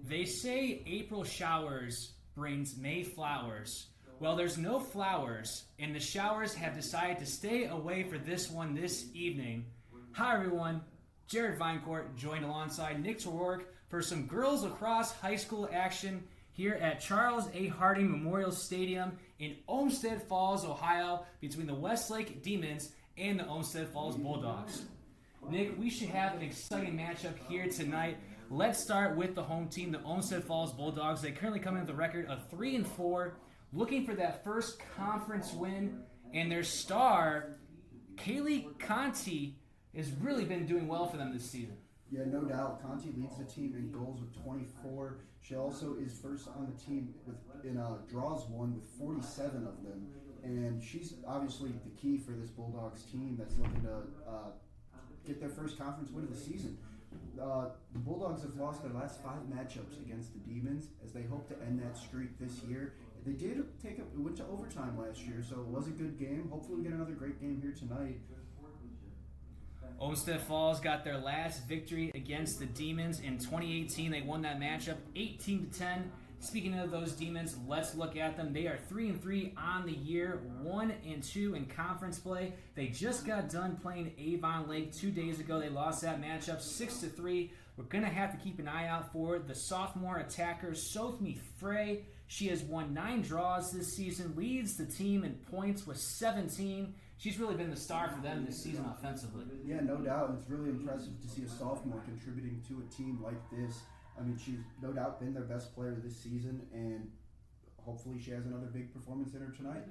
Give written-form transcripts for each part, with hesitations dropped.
They say April showers brings May flowers. Well, there's no flowers, and the showers have decided to stay away for this one this evening. Hi, everyone. Jared Vinecourt joined alongside Nick O'Rourke for some girls lacrosse high school action here at Charles A. Harding Memorial Stadium in Olmsted Falls, Ohio, between the Westlake Demons and the Olmsted Falls Bulldogs. Nick, we should have an exciting matchup here tonight. Let's start with the home team, the Olmsted Falls Bulldogs. They currently come in with a record of 3-4, looking for that first conference win, and their star, Kaylee Conti, has really been doing well for them this season. Yeah, no doubt. Conti leads the team in goals with 24. She also is first on the team in draws won with 47 of them, and she's obviously the key for this Bulldogs team that's looking to get their first conference win of the season. The Bulldogs have lost their last 5 matchups against the Demons as they hope to end that streak this year. They did it went to overtime last year, so it was a good game. Hopefully we get another great game here tonight. Olmsted Falls got their last victory against the Demons in 2018. They won that matchup 18-10. Speaking of those Demons, let's look at them. They are 3-3 on the year, 1-2 in conference play. They just got done playing Avon Lake 2 days ago. They lost that matchup 6-3. We're going to have to keep an eye out for the sophomore attacker, Sophie Frey. She has won 9 draws this season, leads the team in points with 17. She's really been the star for them this season offensively. Yeah, no doubt. It's really impressive to see a sophomore contributing to a team like this. I mean, she's no doubt been their best player this season, and hopefully she has another big performance in her tonight.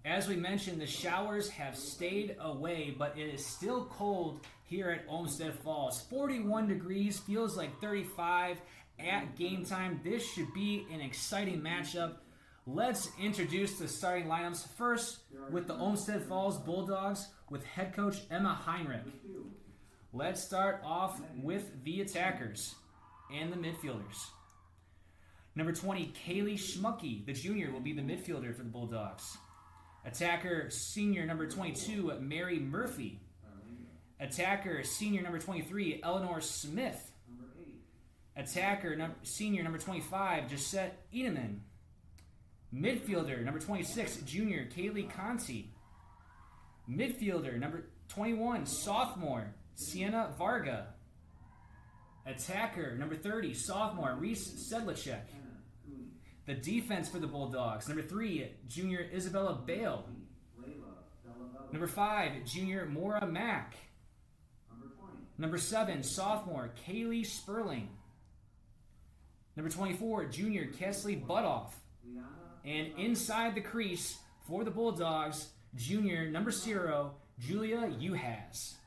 As we mentioned, the showers have stayed away, but it is still cold here at Olmsted Falls. 41 degrees, feels like 35 at game time. This should be an exciting matchup. Let's introduce the starting lineups first with the Olmsted Falls Bulldogs with head coach Emma Heinrich. Let's start off with the attackers and the midfielders. Number 20, Kaylee Schmucky, the junior, will be the midfielder for the Bulldogs. Attacker, senior number 22, Mary Murphy. Attacker, senior number 23, Eleanor Smith. Attacker, senior number 25, Jessette Edeman. Midfielder, number 26, junior, Kaylee Conti. Midfielder, number 21, sophomore, Sienna Varga. Attacker, number 30, sophomore, Reese Sedlacek. The defense for the Bulldogs, number 3, junior, Isabella Bale. Number 5, junior, Maura Mack. Number 7, sophomore, Kaylee Sperling. Number 24, junior, Kesley Butoff. And inside the crease for the Bulldogs, junior, number 0, Julia Uhas.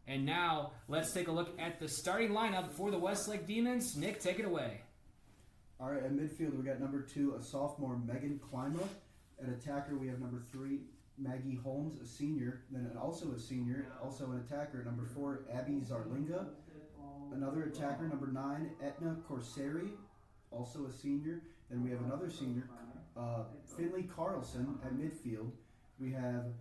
And now, let's take a look at the starting lineup for the Westlake Demons. Nick, take it away. All right, at midfield, we got number 2, a sophomore, Megan Klima. At attacker, we have number 3, Maggie Holmes, a senior. Then also a senior, also an attacker, number 4, Abby Zarlinga. Another attacker, number 9, Etna Corsari, also a senior. Then we have another senior, Finley Carlson at midfield. We have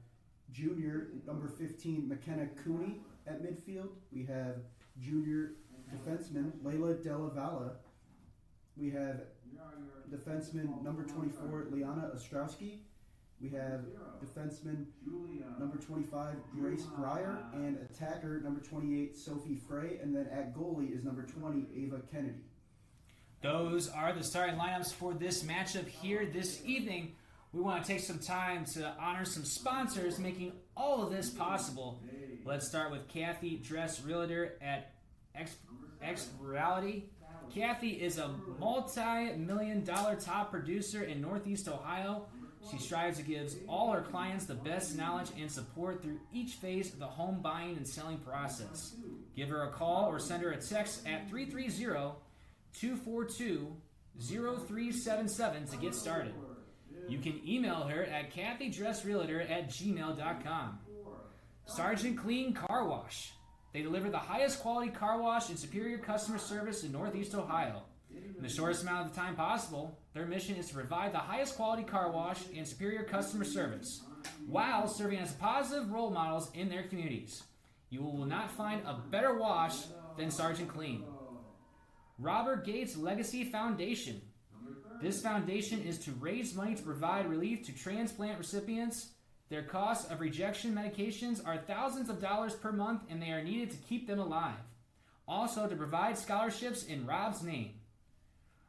junior, number 15, McKenna Cooney at midfield. We have junior defenseman, Layla Della Valle. We have defenseman, number 24, Liana Ostrowski. We have defenseman, number 25, Grace Breyer. And attacker, number 28, Sophie Frey. And then at goalie is number 20, Ava Kennedy. Those are the starting lineups for this matchup here this evening. We want to take some time to honor some sponsors making all of this possible. Let's start with Kathy Dress Realtor at X Reality. Kathy is a multi-million-dollar top producer in Northeast Ohio. She strives to give all her clients the best knowledge and support through each phase of the home buying and selling process. Give her a call or send her a text at 330-242-0377 to get started. You can email her at kathydressrealtor@gmail.com. Sergeant Clean Car Wash. They deliver the highest quality car wash and superior customer service in Northeast Ohio. In the shortest amount of time possible, their mission is to provide the highest quality car wash and superior customer service, while serving as positive role models in their communities. You will not find a better wash than Sergeant Clean. Robert Gates Legacy Foundation. This foundation is to raise money to provide relief to transplant recipients. Their costs of rejection medications are thousands of dollars per month, and they are needed to keep them alive. Also, to provide scholarships in Rob's name.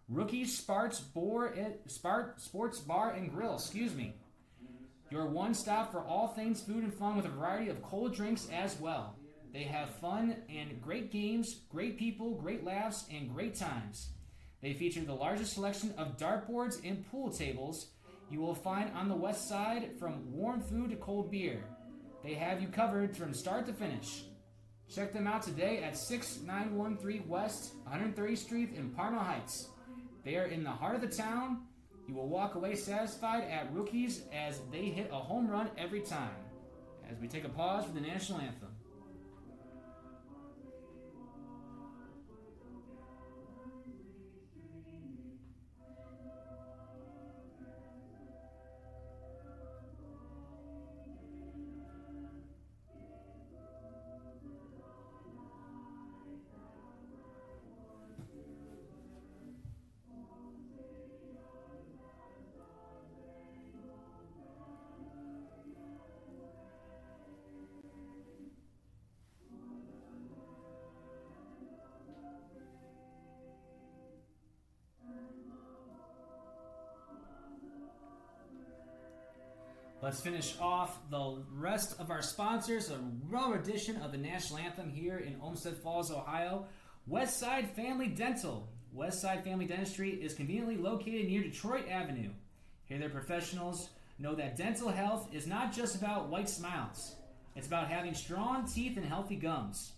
Rookies Sports Bar and Grill, Your one-stop for all things food and fun with a variety of cold drinks as well. They have fun and great games, great people, great laughs, and great times. They feature the largest selection of dartboards and pool tables you will find on the west side, from warm food to cold beer. They have you covered from start to finish. Check them out today at 6913 West 130th Street in Parma Heights. They are in the heart of the town. You will walk away satisfied at Rookies as they hit a home run every time. As we take a pause for the national anthem. Let's finish off the rest of our sponsors, a rare edition of the national anthem here in Olmsted Falls, Ohio. Westside Family Dental. Westside Family Dentistry is conveniently located near Detroit Avenue. Here their professionals know that dental health is not just about white smiles. It's about having strong teeth and healthy gums.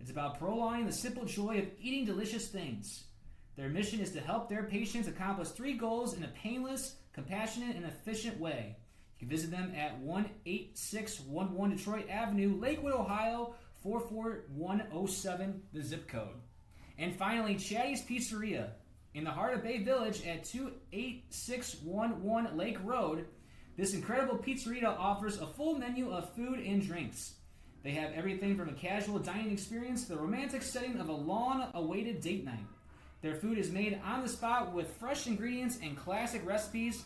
It's about prolonging the simple joy of eating delicious things. Their mission is to help their patients accomplish 3 goals in a painless, compassionate, and efficient way. You can visit them at 18611 Detroit Avenue, Lakewood, Ohio, 44107, the zip code. And finally, Chatty's Pizzeria in the heart of Bay Village at 28611 Lake Road. This incredible pizzeria offers a full menu of food and drinks. They have everything from a casual dining experience to the romantic setting of a long-awaited date night. Their food is made on the spot with fresh ingredients and classic recipes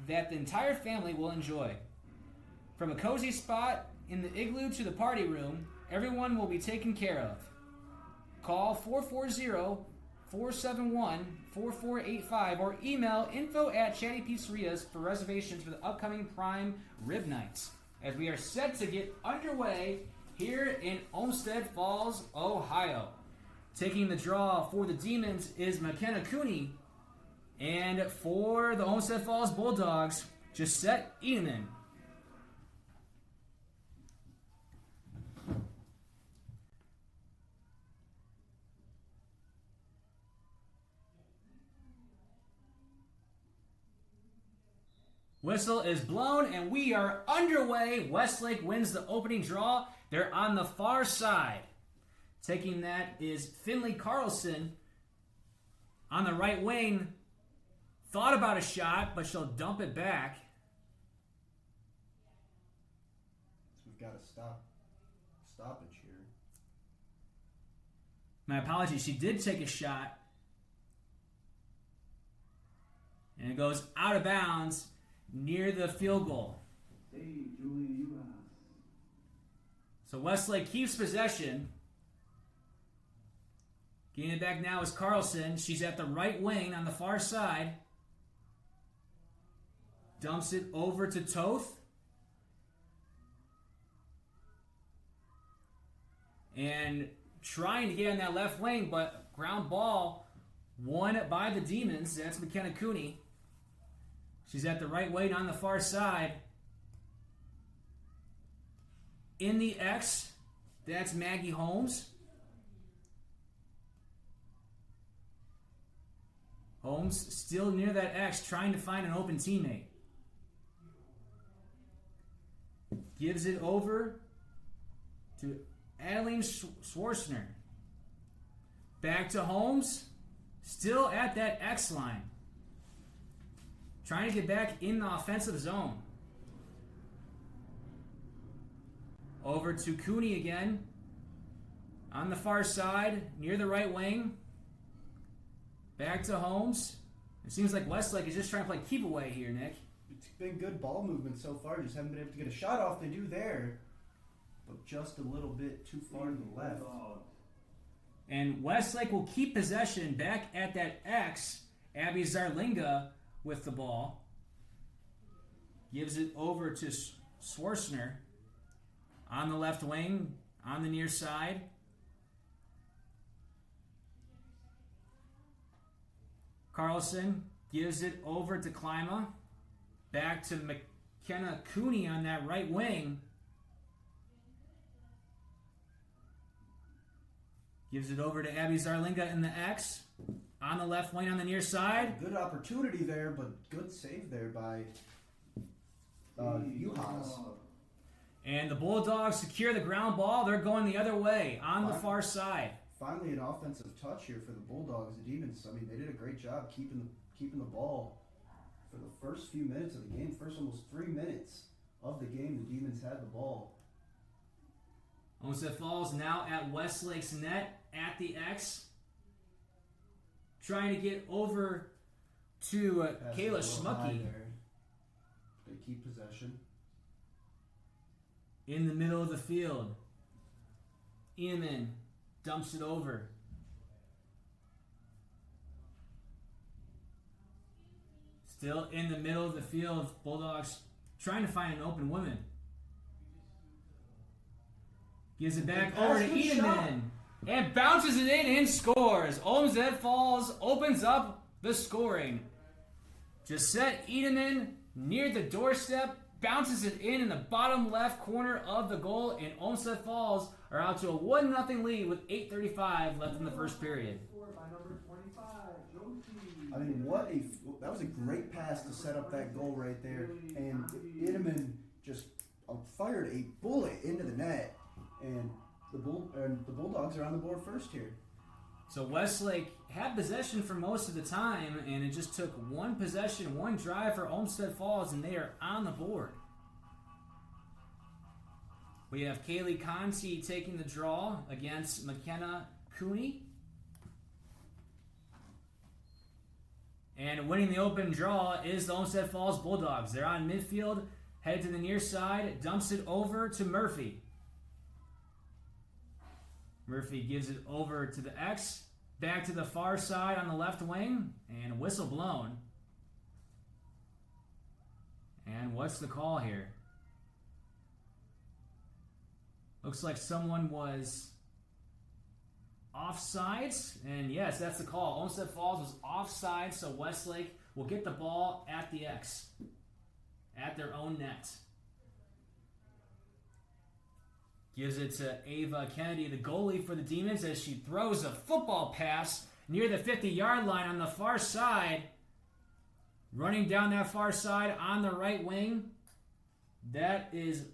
that the entire family will enjoy. From a cozy spot in the igloo to the party room, everyone will be taken care of. Call 440-471-4485 or email info@Chatty Pizzerias for reservations for the upcoming Prime Rib Nights, as we are set to get underway here in Olmsted Falls, Ohio. Taking the draw for the Demons is McKenna Cooney. And for the Olmsted Falls Bulldogs, Gisette Edelman. Whistle is blown and we are underway. Westlake wins the opening draw. They're on the far side. Taking that is Finley Carlson on the right wing. Thought about a shot, but she'll dump it back. So we've got a stoppage here. My apologies, she did take a shot. And it goes out of bounds near the field goal. Hey, Julie, So Westlake keeps possession. Getting it back now is Carlson. She's at the right wing on the far side. Dumps it over to Toth. And trying to get on that left wing, but ground ball won by the Demons. That's McKenna Cooney. She's at the right wing on the far side. In the X, that's Maggie Holmes. Holmes still near that X, trying to find an open teammate. Gives it over to Adeline Schwarzner. Back to Holmes. Still at that X line. Trying to get back in the offensive zone. Over to Cooney again. On the far side, near the right wing. Back to Holmes. It seems like Westlake is just trying to play keep away here, Nick. It's been good ball movement so far. Just haven't been able to get a shot off. They do there, but just a little bit too far to the left. And Westlake will keep possession back at that X. Abby Zarlinga with the ball. Gives it over to Swarsner on the left wing, on the near side. Carlson gives it over to Klima. Back to McKenna Cooney on that right wing. Gives it over to Abby Zarlinga in the X. On the left wing on the near side. Good opportunity there, but good save there by Juhas. And the Bulldogs secure the ground ball. They're going the other way on the far side. Finally, an offensive touch here for the Bulldogs. The Demons, I mean, they did a great job keeping the ball for the first few minutes of the game. First almost 3 minutes of the game, the Demons had the ball. Olmsted Falls now at Westlake's net at the X. Trying to get over to Kayla Schmucky. They keep possession. In the middle of the field. Eamon dumps it over. Still in the middle of the field. Bulldogs trying to find an open woman. Gives it back over to Eamon. And bounces it in and scores. Olmsted Falls opens up the scoring. Josette Edeman near the doorstep. Bounces it in the bottom left corner of the goal. And Olmsted Falls are out to a 1-0 lead with 8:35 left in the first period. I mean, that was a great pass to set up that goal right there. And Edeman just fired a bullet into the net. And the Bulldogs are on the board first here. So Westlake had possession for most of the time, and it just took one possession, one drive for Olmsted Falls, and they are on the board. We have Kaylee Conti taking the draw against McKenna Cooney. And winning the open draw is the Olmsted Falls Bulldogs. They're on midfield, head to the near side, dumps it over to Murphy. Murphy gives it over to the X, back to the far side on the left wing, and whistle blown. And what's the call here? Looks like someone was offsides, and yes, that's the call. Olmsted Falls was offside, so Westlake will get the ball at the X, at their own net. Gives it to Ava Kennedy, the goalie for the Demons, as she throws a football pass near the 50-yard line on the far side. Running down that far side on the right wing, that is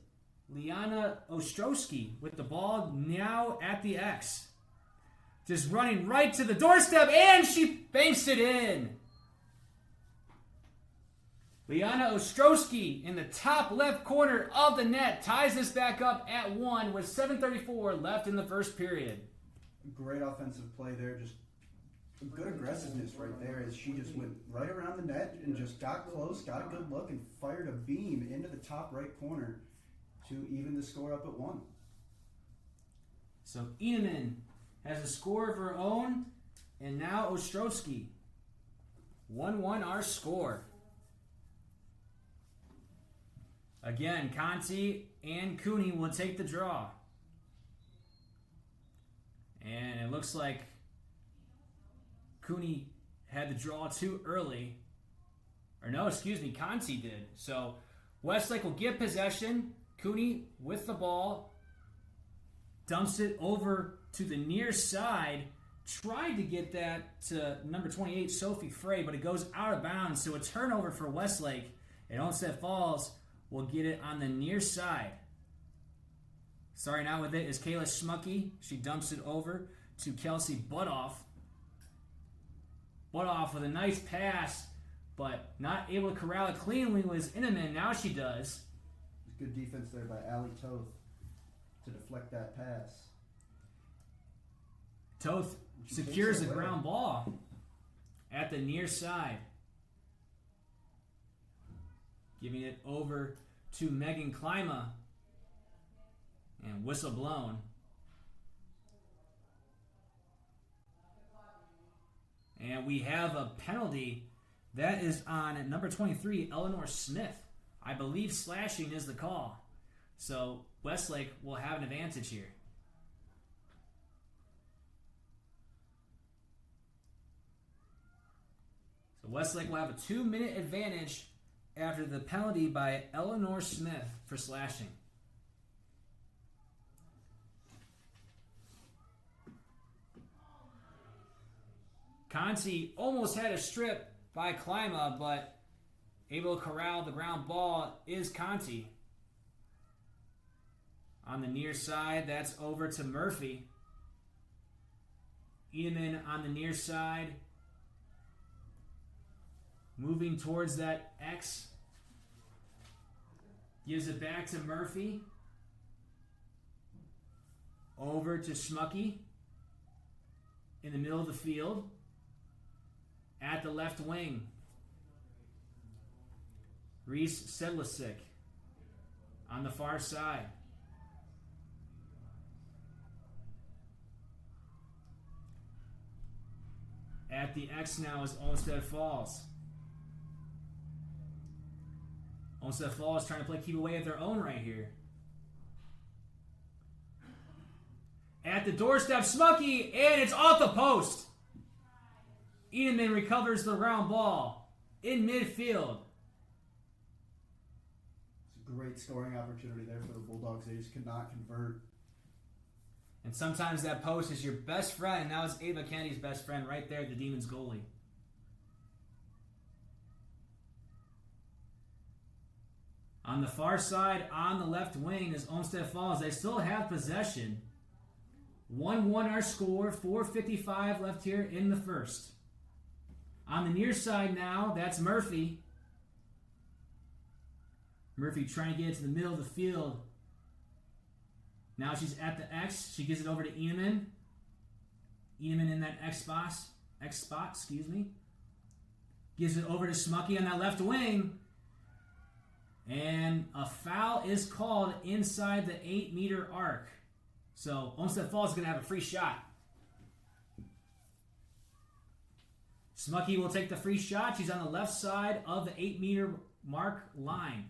Liana Ostrowski with the ball now at the X. Just running right to the doorstep, and she banks it in. Liana Ostrowski in the top left corner of the net ties this back up at 1 with 7:34 left in the first period. Great offensive play there. Just good aggressiveness right there as she just went right around the net and just got close, got a good look, and fired a beam into the top right corner to even the score up at 1. So Eamon has a score of her own, and now Ostrowski. 1-1 our score. Again, Conti and Cooney will take the draw. And it looks like Cooney had the draw too early. Or no, excuse me, Conti did. So Westlake will get possession. Cooney with the ball. Dumps it over to the near side. Tried to get that to number 28, Sophie Frey, but it goes out of bounds. So a turnover for Westlake. And Olmsted Falls will get it on the near side. Starting out with it is Kayla Schmucky. She dumps it over to Kelsey Butoff. Butoff with a nice pass, but not able to corral it cleanly was Inneman. Now she does. Good defense there by Allie Toth to deflect that pass. Toth secures the ground ball. at the near side. Giving it over to Megan Klima. And whistle blown. And we have a penalty that is on number 23, Eleanor Smith. I believe slashing is the call. So Westlake will have an advantage here. So Westlake will have a 2-minute advantage after the penalty by Eleanor Smith for slashing. Conti almost had a strip by Klima, but able to corral the ground ball is Conti. On the near side, that's over to Murphy. Edeman on the near side. Moving towards that X. Gives it back to Murphy. Over to Schmucky. In the middle of the field. At the left wing. Reese Sedlacek on the far side. At the X now is Olmsted Falls. Olmsted Falls trying to play keep away at their own right here. At the doorstep, Smucky, and it's off the post. Edeman recovers the round ball in midfield. It's a great scoring opportunity there for the Bulldogs. They just could not convert. And sometimes that post is your best friend. Now it's Ava Kennedy's best friend right there, the Demons goalie. On the far side, on the left wing, is Olmsted Falls. They still have possession. 1-1 our score, 4:55 left here in the first. On the near side now, that's Murphy. Murphy trying to get it to the middle of the field. Now she's at the X. She gives it over to Edeman. Edeman in that X spot, Gives it over to Smucky on that left wing. And a foul is called inside the 8-meter arc. So Olmsted Falls is going to have a free shot. Smucky will take the free shot. She's on the left side of the 8-meter mark line.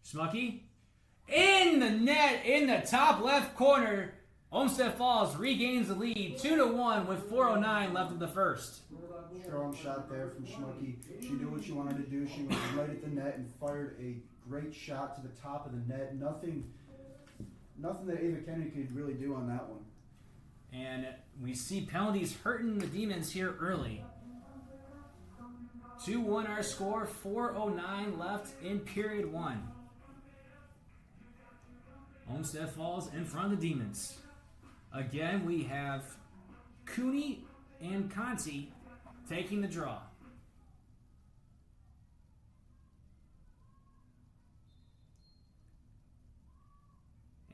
Smucky in the net, in the top left corner. Olmsted Falls regains the lead 2-1 with 4:09 left of the first. Strong shot there from Schmucky. She knew what she wanted to do. She was right at the net and fired a great shot to the top of the net. Nothing that Ava Kennedy could really do on that one. And we see penalties hurting the Demons here early. 2-1 our score, 4:09 left in period 1. Olmsted Falls in front of the Demons. Again, we have Cooney and Conti taking the draw.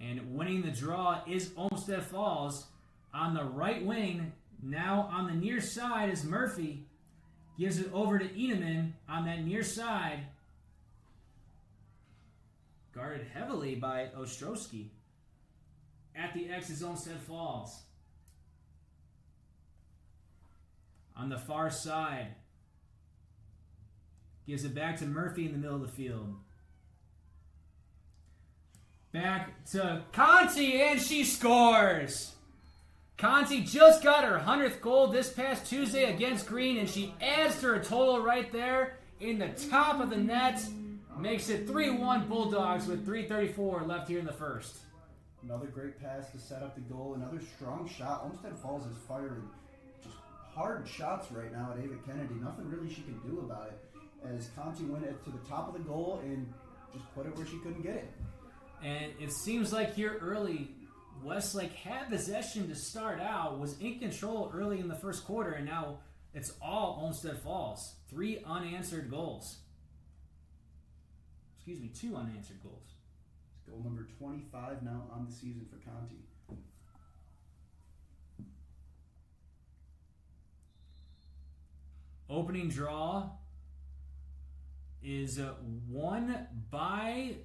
And winning the draw is Olmsted Falls. On the right wing, now on the near side is Murphy. Gives it over to Edeman on that near side. Guarded heavily by Ostrowski. At the X is Olmsted Falls. On the far side. Gives it back to Murphy in the middle of the field. Back to Conti, and she scores! Conti just got her 100th goal this past Tuesday against Green, and she adds to her total right there in the top of the net. Makes it 3-1 Bulldogs with 3:34 left here in the first. Another great pass to set up the goal. Another strong shot. Olmsted Falls is firing just hard shots right now at Ava Kennedy. Nothing really she can do about it. As Conti went it to the top of the goal and just put it where she couldn't get it. And it seems like here early, Westlake had possession to start out, was in control early in the first quarter, and now it's all Olmsted Falls. 3 unanswered goals. 2 unanswered goals. It's goal number 25 now on the season for Conti. Opening draw is won by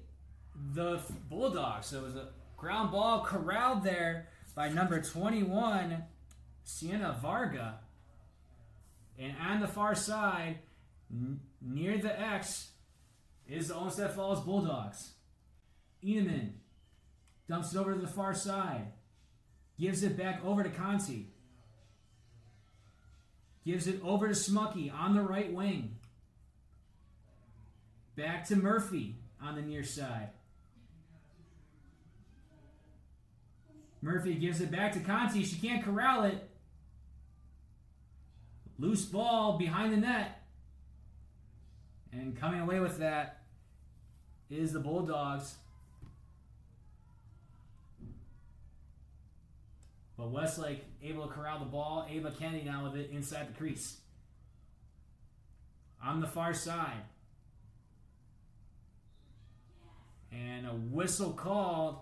the Bulldogs. So it was a ground ball corralled there by number 21, Sienna Varga. And on the far side, near the X, is the Olmsted Falls Bulldogs. Eneman dumps it over to the far side. Gives it back over to Conti. Gives it over to Smucky on the right wing. Back to Murphy on the near side. Murphy gives it back to Conti. She can't corral it. Loose ball behind the net. And coming away with that is the Bulldogs. But Westlake able to corral the ball. Ava Kennedy now with it inside the crease. On the far side. And a whistle called.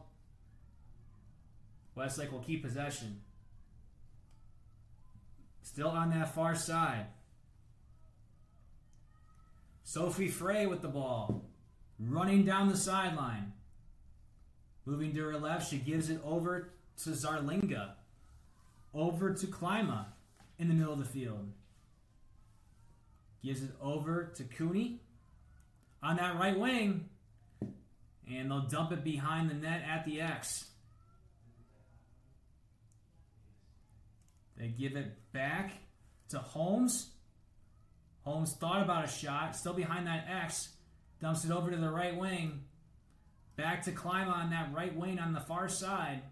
Westlake will keep possession. Still on that far side. Sophie Frey with the ball. Running down the sideline. Moving to her left, she gives it over to Zarlinga. Over to Klima in the middle of the field. Gives it over to Cooney on that right wing. And they'll dump it behind the net at the X. They give it back to Holmes. Holmes thought about a shot. Still behind that X. Dumps it over to the right wing. Back to Klima on that right wing on the far side.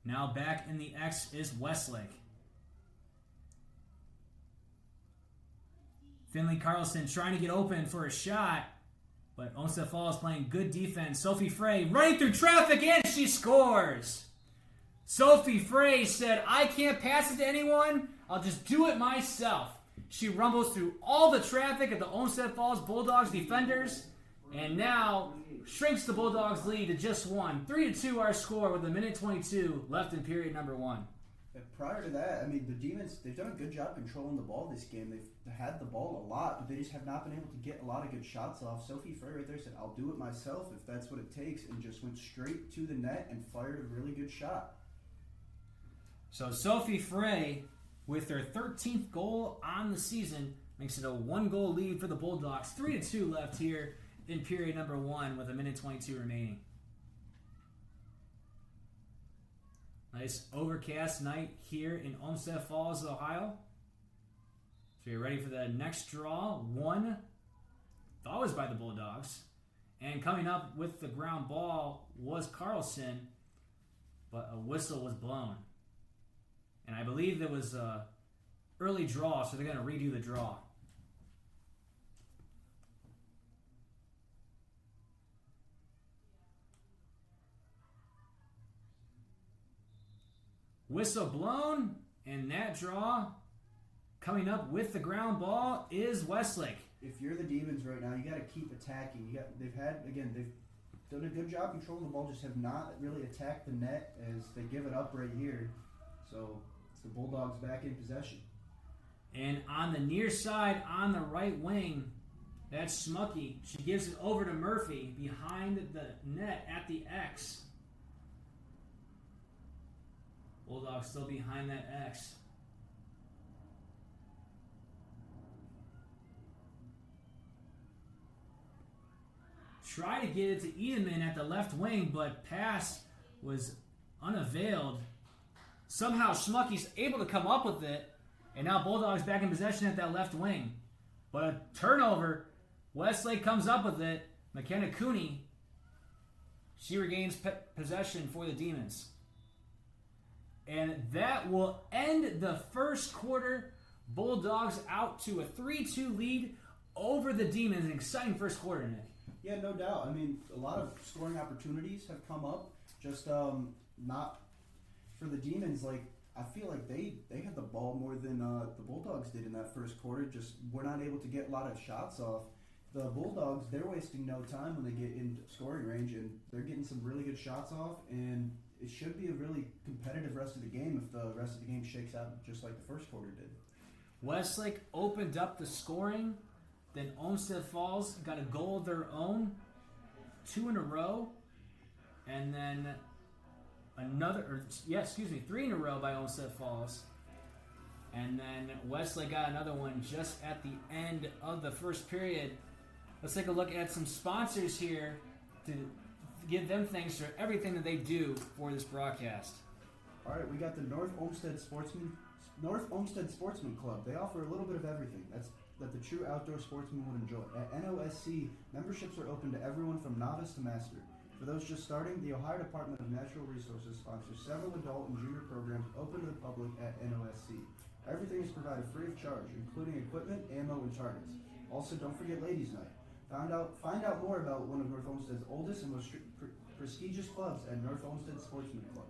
Now back in the X is Westlake. Finley Carlson trying to get open for a shot, but Olmsted Falls playing good defense. Sophie Frey running through traffic and she scores. Sophie Frey said, I can't pass it to anyone. I'll just do it myself. She rumbles through all the traffic of the Olmsted Falls Bulldogs defenders and now shrinks the Bulldogs lead to just one. 3-2 our score with a minute 22 left in period number one. Prior to that, I mean, the Demons, they've done a good job controlling the ball this game. They've had the ball a lot, but they just have not been able to get a lot of good shots off. Sophie Frey right there said, I'll do it myself if that's what it takes, and just went straight to the net and fired a really good shot. So Sophie Frey, with her 13th goal on the season, makes it a 1-goal lead for the Bulldogs. 3-2 left here in period number one with a minute 22 remaining. Nice overcast night here in Olmsted Falls, Ohio. So you're ready for the next draw. One, thought was by the Bulldogs. And coming up with the ground ball was Carlson, but a whistle was blown. And I believe there was a early draw, so they're going to redo the draw. Whistle blown, and that draw coming up with the ground ball is Westlake. If you're the Demons right now, you got to keep attacking. They've done a good job controlling the ball, just have not really attacked the net as they give it up right here. So it's the Bulldogs back in possession. And on the near side, on the right wing, that's Smucky. She gives it over to Murphy behind the net at the X. Bulldogs still behind that X. Try to get it to Edelman at the left wing, but pass was unavailed. Somehow Schmucky's able to come up with it, and now Bulldogs back in possession at that left wing. But a turnover. Westlake comes up with it. McKenna Cooney, she regains possession for the Demons. And that will end the first quarter. Bulldogs out to a 3-2 lead over the Demons. An exciting first quarter, Nick. Yeah, no doubt. I mean, a lot of scoring opportunities have come up. Just not for the Demons. Like, I feel like they had the ball more than the Bulldogs did in that first quarter. Just were not able to get a lot of shots off. The Bulldogs, they're wasting no time when they get in scoring range, and they're getting some really good shots off, and it should be a really competitive rest of the game if the rest of the game shakes out just like the first quarter did. Westlake opened up the scoring. Then Olmsted Falls got a goal of their own, 2 in a row. And then 3 in a row by Olmsted Falls. And then Westlake got another one just at the end of the first period. Let's take a look at some sponsors here to give them thanks for everything that they do for this broadcast. All right, we got the North Olmsted Sportsman Club. They offer a little bit of everything that the true outdoor sportsman would enjoy. At NOSC, memberships are open to everyone from novice to master. For those just starting, the Ohio Department of Natural Resources sponsors several adult and junior programs open to the public at NOSC. Everything is provided free of charge, including equipment, ammo, and targets. Also, don't forget Ladies' Night. Find out more about one of North Olmsted's oldest and most prestigious clubs at North Olmsted Sportsman Club.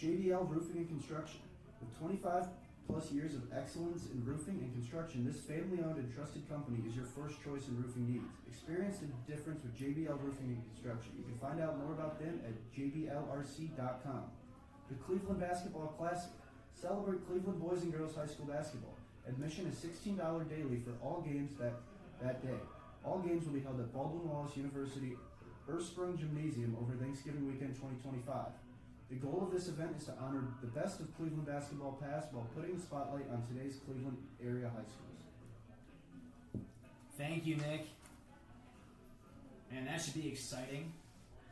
JBL Roofing and Construction. With 25 plus years of excellence in roofing and construction, this family-owned and trusted company is your first choice in roofing needs. Experience the difference with JBL Roofing and Construction. You can find out more about them at jblrc.com. The Cleveland Basketball Classic. Celebrate Cleveland boys and girls high school basketball. Admission is $16 daily for all games that day. All games will be held at Baldwin Wallace University Ersprung Gymnasium over Thanksgiving weekend 2025. The goal of this event is to honor the best of Cleveland basketball past while putting the spotlight on today's Cleveland area high schools. Thank you, Nick. And that should be exciting.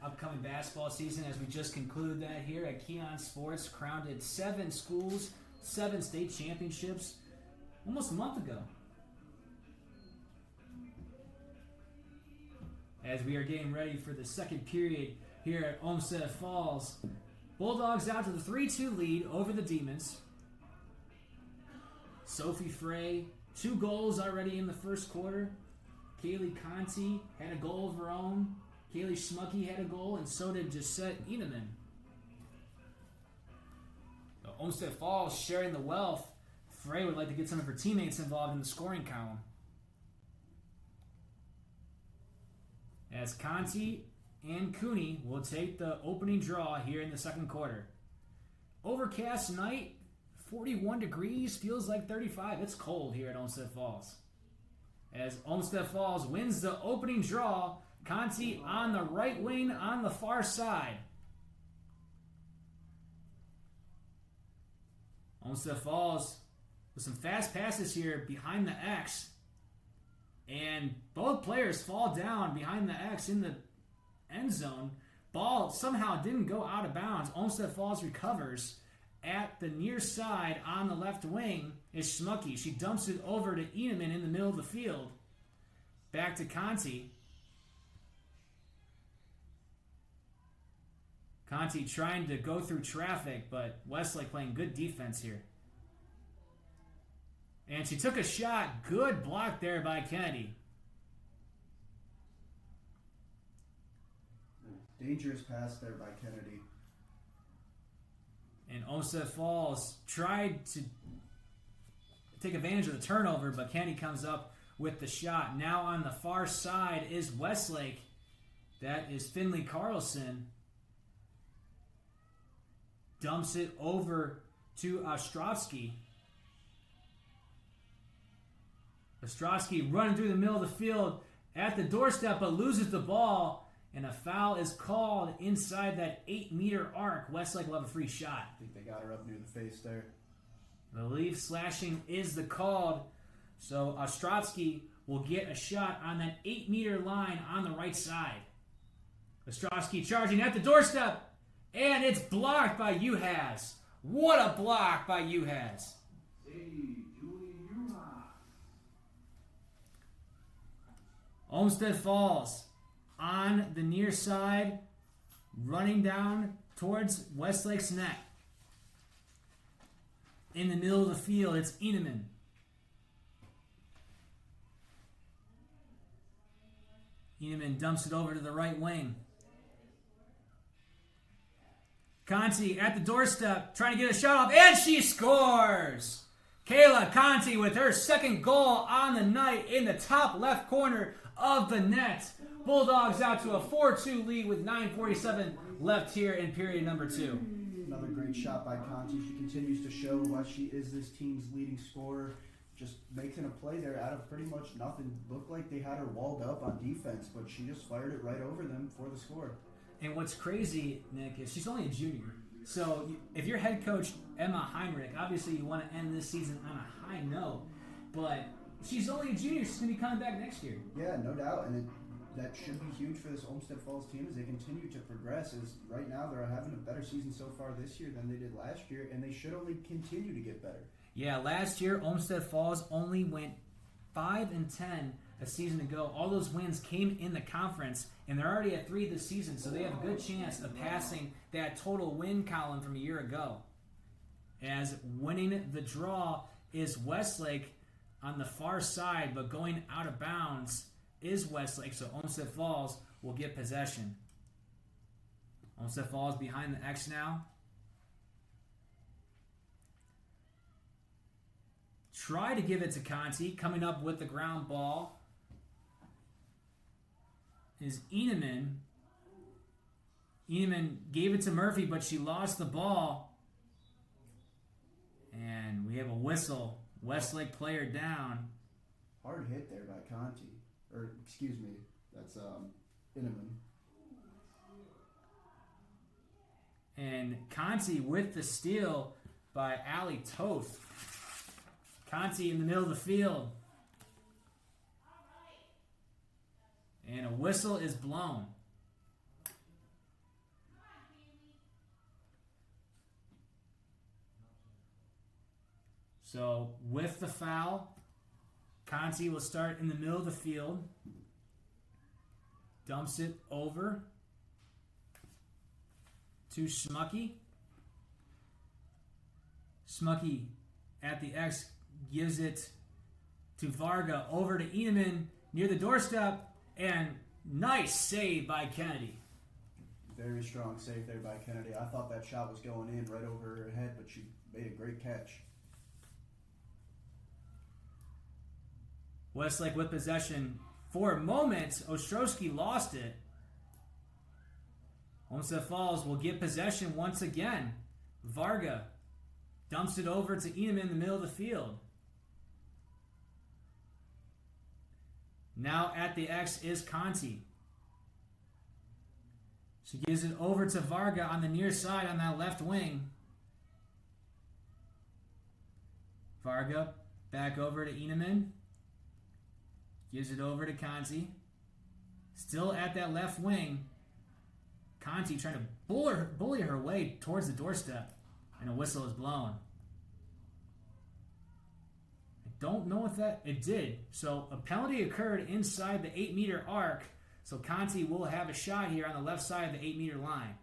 Upcoming basketball season as we just concluded that here at Keon Sports, crowned at 7 schools, 7 state championships, almost a month ago. As we are getting ready for the second period here at Olmsted Falls, Bulldogs out to the 3-2 lead over the Demons. Sophie Frey, 2 goals already in the first quarter. Kaylee Conti had a goal of her own. Kaylee Schmucky had a goal, and so did Gisette Eneman. Olmsted Falls sharing the wealth. Frey would like to get some of her teammates involved in the scoring column. As Conti and Cooney will take the opening draw here in the second quarter. Overcast night, 41 degrees, feels like 35. It's cold here at Olmsted Falls. As Olmsted Falls wins the opening draw, Conti on the right wing on the far side. Olmsted Falls with some fast passes here behind the X. And both players fall down behind the X in the end zone. Ball somehow didn't go out of bounds. Olmsted Falls recovers at the near side on the left wing is Schmucky. She dumps it over to Eneman in the middle of the field. Back to Conti. Conti trying to go through traffic, but Westlake playing good defense here. And she took a shot. Good block there by Kennedy. Dangerous pass there by Kennedy. And Olmsted Falls tried to take advantage of the turnover, but Kennedy comes up with the shot. Now on the far side is Westlake. That is Finley Carlson. Dumps it over to Ostrovsky. Ostrovsky running through the middle of the field at the doorstep, but loses the ball. And a foul is called inside that 8-meter arc. Westlake will have a free shot. I think they got her up near the face there. The leaf slashing is the called. So Ostrovsky will get a shot on that 8-meter line on the right side. Ostrovsky charging at the doorstep. And it's blocked by Uhas. What a block by Uhas. Olmsted Falls on the near side, running down towards Westlake's net. In the middle of the field, it's Eneman. Eneman dumps it over to the right wing. Conti at the doorstep, trying to get a shot off, and she scores! Kayla Conti with her second goal on the night in the top left corner of the net. Bulldogs out to a 4-2 lead with 9:47 left here in period number 2. Another great shot by Conti. She continues to show why she is this team's leading scorer. Just making a play there out of pretty much nothing. Looked like they had her walled up on defense, but she just fired it right over them for the score. And what's crazy, Nick, is she's only a junior. So if you're head coach Emma Heinrich, obviously you want to end this season on a high note. But she's only a junior. She's going to be coming back next year. Yeah, no doubt. And that should be huge for this Olmsted Falls team as they continue to progress. As right now they're having a better season so far this year than they did last year, and they should only continue to get better. Yeah, last year Olmsted Falls only went 5-10 a season ago. All those wins came in the conference, and they're already at 3 this season, so they have a good chance of passing that total win column from a year ago. As winning the draw is Westlake on the far side, but going out of bounds is Westlake, so Olmsted Falls will get possession. Olmsted Falls behind the X now. Try to give it to Conti. Coming up with the ground ball is Eneman. Eneman gave it to Murphy, but she lost the ball. And we have a whistle. Westlake player down. Hard hit there by Conti. Or, excuse me, that's Inneman. And Conti with the steal by Ali Toth. Conti in the middle of the field. And a whistle is blown. So with the foul, Conti will start in the middle of the field. Dumps it over to Smucky. Smucky at the X gives it to Varga over to Eneman near the doorstep, and nice save by Kennedy. Very strong save there by Kennedy. I thought that shot was going in right over her head, but she made a great catch. Westlake with possession. For a moment, Ostrowski lost it. Olmsted Falls will get possession once again. Varga dumps it over to Eneman in the middle of the field. Now at the X is Conti. She gives it over to Varga on the near side on that left wing. Varga back over to Eneman. Gives it over to Conti. Still at that left wing. Conti trying to bully her way towards the doorstep. And a whistle is blown. I don't know if it did. So a penalty occurred inside the 8-meter arc. So Conti will have a shot here on the left side of the 8-meter line.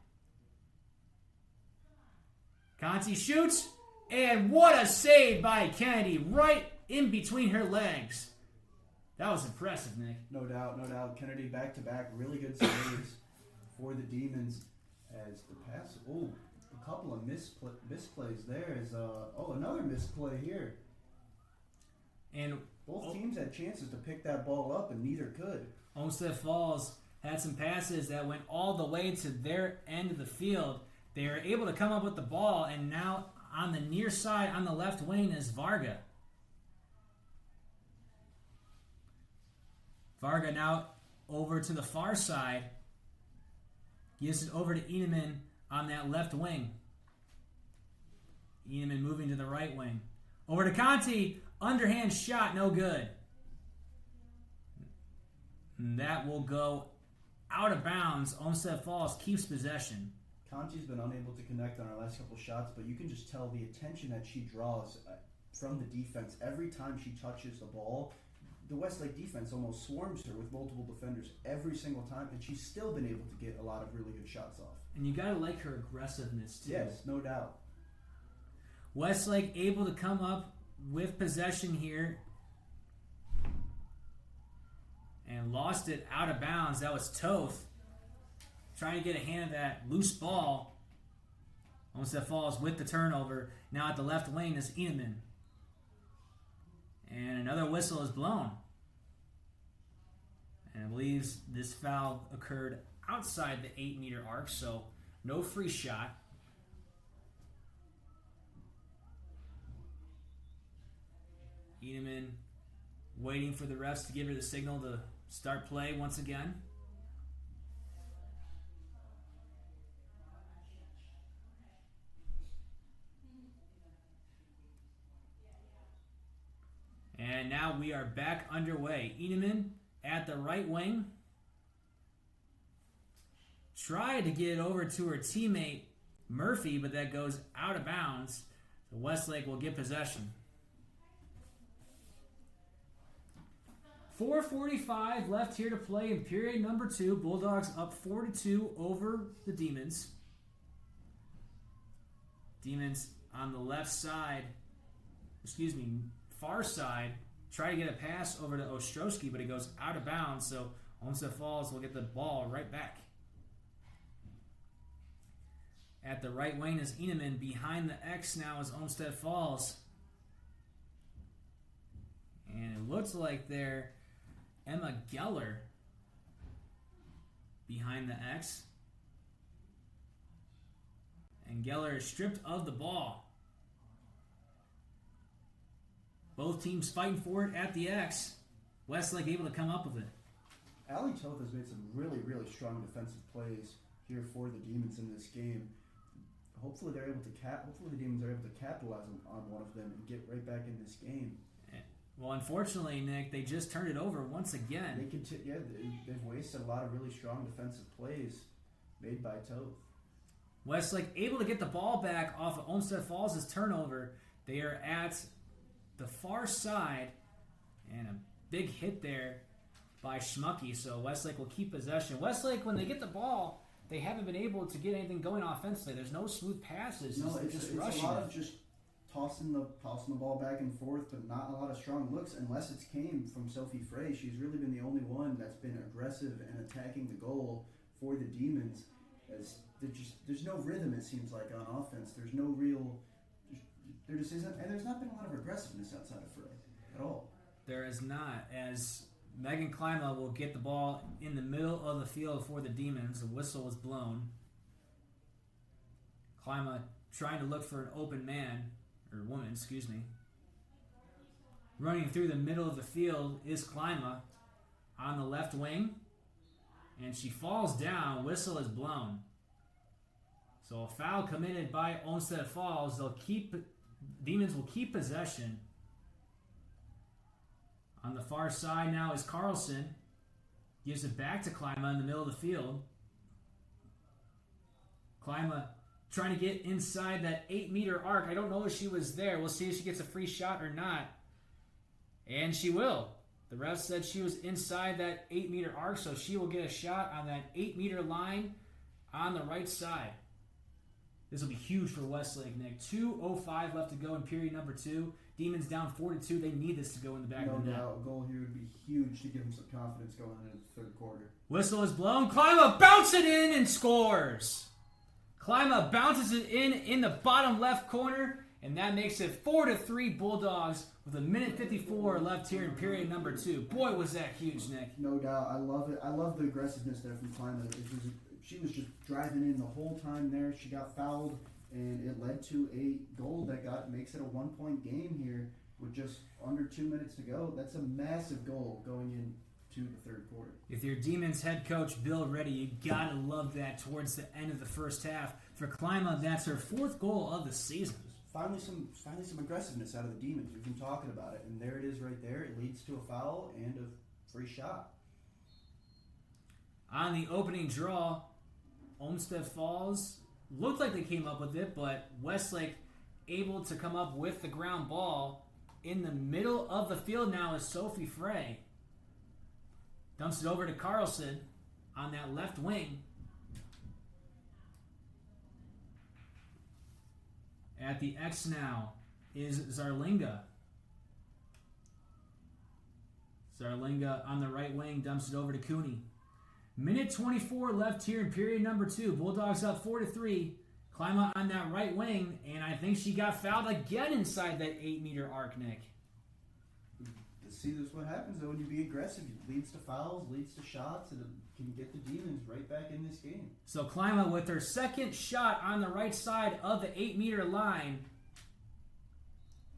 Conti shoots. And what a save by Kennedy. Right in between her legs. That was impressive, Nick. No doubt, no doubt. Kennedy back-to-back, really good saves for the Demons as the pass. Oh, a couple of misplays there. Another misplay here. And both teams had chances to pick that ball up, and neither could. Olmsted Falls had some passes that went all the way to their end of the field. They were able to come up with the ball, and now on the near side, on the left wing, is Varga. Varga now over to the far side. Gives it over to Eneman on that left wing. Eneman moving to the right wing. Over to Conti. Underhand shot, no good. And that will go out of bounds. Olmsted Falls keeps possession. Conti's been unable to connect on our last couple shots, but you can just tell the attention that she draws from the defense. Every time she touches the ball, the Westlake defense almost swarms her with multiple defenders every single time, and she's still been able to get a lot of really good shots off. And you got to like her aggressiveness, too. Yes, no doubt. Westlake able to come up with possession here and lost it out of bounds. That was Toth trying to get a hand of that loose ball. Olmsted Falls with the turnover. Now at the left wing is Eneman. And another whistle is blown. And I believe this foul occurred outside the 8-meter arc, so no free shot. Eneman waiting for the refs to give her the signal to start play once again. And now we are back underway. Eneman at the right wing. Tried to get it over to her teammate Murphy, but that goes out of bounds. So Westlake will get possession. 4:45 left here to play in period number 2. Bulldogs up 4-2 over the Demons. Demons on the left side, far side, try to get a pass over to Ostrowski, but it goes out of bounds, so Olmsted Falls will get the ball right back. At the right wing is Eneman. Behind the X now is Olmsted Falls. And it looks like they're Emma Geller behind the X. And Geller is stripped of the ball. Both teams fighting for it at the X. Westlake able to come up with it. Allie Toth has made some really, really strong defensive plays here for the Demons in this game. Hopefully the Demons are able to capitalize on one of them and get right back in this game. Well, unfortunately, Nick, they just turned it over once again. They've wasted a lot of really strong defensive plays made by Toth. Westlake able to get the ball back off of Olmsted Falls' turnover. They are at the far side, and a big hit there by Schmucky, so Westlake will keep possession. Westlake, when they get the ball, they haven't been able to get anything going offensively. There's no smooth passes. No, it's just a rushing. lot of just tossing the ball back and forth, but not a lot of strong looks unless it's came from Sophie Frey. She's really been the only one that's been aggressive and attacking the goal for the Demons. As there's no rhythm, it seems like, on offense. There's no real, there just isn't, and there's not been a lot of aggressiveness outside of Frey at all. There is not, as Megan Klima will get the ball in the middle of the field for the Demons. The whistle was blown. Klima trying to look for an open man, or woman, excuse me. Running through the middle of the field is Klima on the left wing. And she falls down. Whistle is blown. So a foul committed by Olmsted Falls. Demons will keep possession. On the far side now is Carlson. Gives it back to Klima in the middle of the field. Klima trying to get inside that 8-meter arc. I don't know if she was there. We'll see if she gets a free shot or not. And she will. The ref said she was inside that 8-meter arc, so she will get a shot on that 8-meter line on the right side. This will be huge for Westlake, Nick. 2:05 left to go in period number 2. Demons down 4-2. They need this to go in the back of the net. No doubt, a goal here would be huge to give them some confidence going into the third quarter. Whistle is blown. Klima bounces it in and scores. Klima bounces it in the bottom left corner, and that makes it 4-3 Bulldogs with 1:54 left here in period number 2. Boy, was that huge, Nick. No doubt. I love it. I love the aggressiveness there from Klima. She was just driving in the whole time there. She got fouled, and it led to a goal that makes it a 1-point game here with just under 2 minutes to go. That's a massive goal going into the third quarter. If you're Demons head coach Bill Reddy, you gotta love that towards the end of the first half. For Klima, that's her 4th goal of the season. Finally some aggressiveness out of the Demons. We've been talking about it, and there it is right there. It leads to a foul and a free shot. On the opening draw, Olmsted Falls looked like they came up with it, but Westlake able to come up with the ground ball. In the middle of the field now is Sophie Frey. Dumps it over to Carlson on that left wing. At the X now is Zarlinga. Zarlinga on the right wing dumps it over to Cooney. 1:24 left here in period number 2. Bulldogs up 4-3. Klima on that right wing, and I think she got fouled again inside that 8-meter arc, Nick. See, this is what happens though when you be aggressive. It leads to fouls, leads to shots, and it can get the Demons right back in this game. So Klima with their second shot on the right side of the 8-meter line.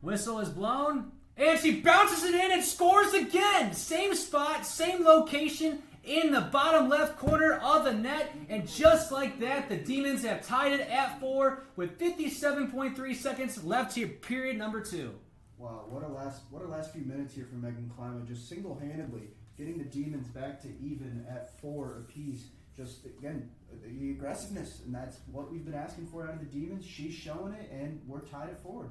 Whistle is blown, and she bounces it in and scores again. Same spot, same location, in the bottom left corner of the net. And just like that, the Demons have tied it at 4 with 57.3 seconds left here, period number 2. Wow, what a last few minutes here from Megan Klima, just single-handedly getting the Demons back to even at 4 apiece. Just, again, the aggressiveness, and that's what we've been asking for out of the Demons. She's showing it, and we're tied at 4.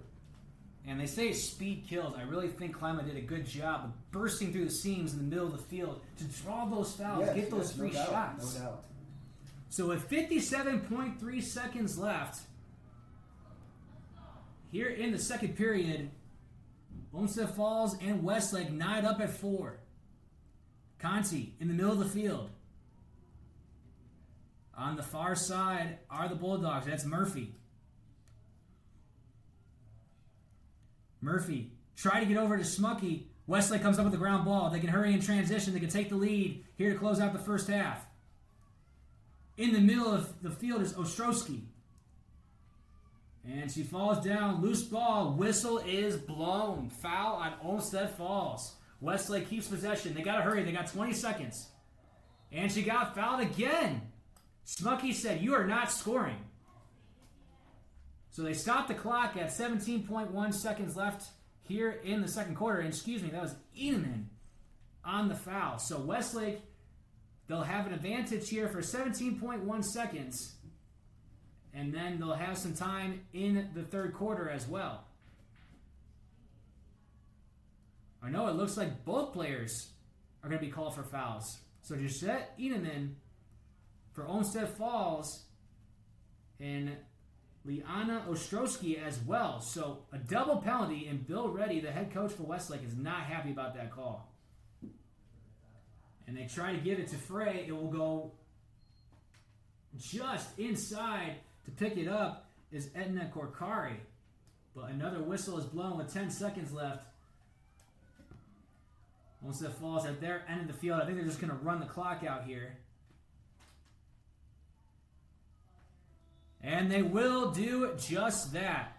And they say speed kills. I really think Klima did a good job of bursting through the seams in the middle of the field to draw those fouls, get those free shots. No doubt. So with 57.3 seconds left, here in the second period, Olmsted Falls and Westlake knotted up at 4. Conti in the middle of the field. On the far side are the Bulldogs. That's Murphy. Murphy try to get over to Smucky. Westlake comes up with the ground ball. They can hurry in transition. They can take the lead here to close out the first half. In the middle of the field is Ostrowski. And she falls down. Loose ball. Whistle is blown. Foul on Olmsted Falls. Westlake keeps possession. They got to hurry. They got 20 seconds. And she got fouled again. Smucky said, "You are not scoring." So they stopped the clock at 17.1 seconds left here in the second quarter. And excuse me, that was Eneman on the foul. So Westlake, they'll have an advantage here for 17.1 seconds. And then they'll have some time in the third quarter as well. I know it looks like both players are going to be called for fouls. So Gisette Eneman for Olmsted Falls and Liana Ostrowski as well. So a double penalty, and Bill Reddy, the head coach for Westlake, is not happy about that call. And they try to give it to Frey. It will go just inside. To pick it up is Edna Korkari. But another whistle is blown with 10 seconds left. Olmsted Falls at their end of the field. I think they're just going to run the clock out here. And they will do just that.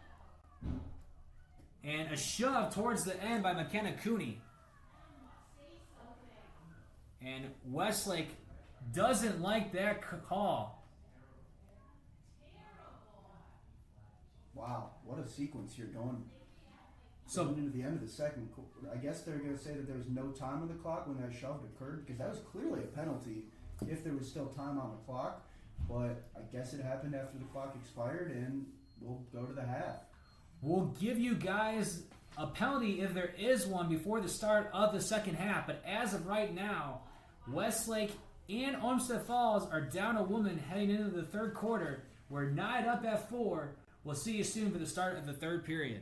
And a shove towards the end by McKenna Cooney. And Westlake doesn't like that call. Wow, what a sequence here going into the end of the second quarter. I guess they're going to say that there was no time on the clock when that shove occurred, because that was clearly a penalty if there was still time on the clock. But I guess it happened after the clock expired, and we'll go to the half. We'll give you guys a penalty if there is one before the start of the second half. But as of right now, Westlake and Olmsted Falls are down a woman heading into the third quarter. We're knotted up at 4. We'll see you soon for the start of the third period.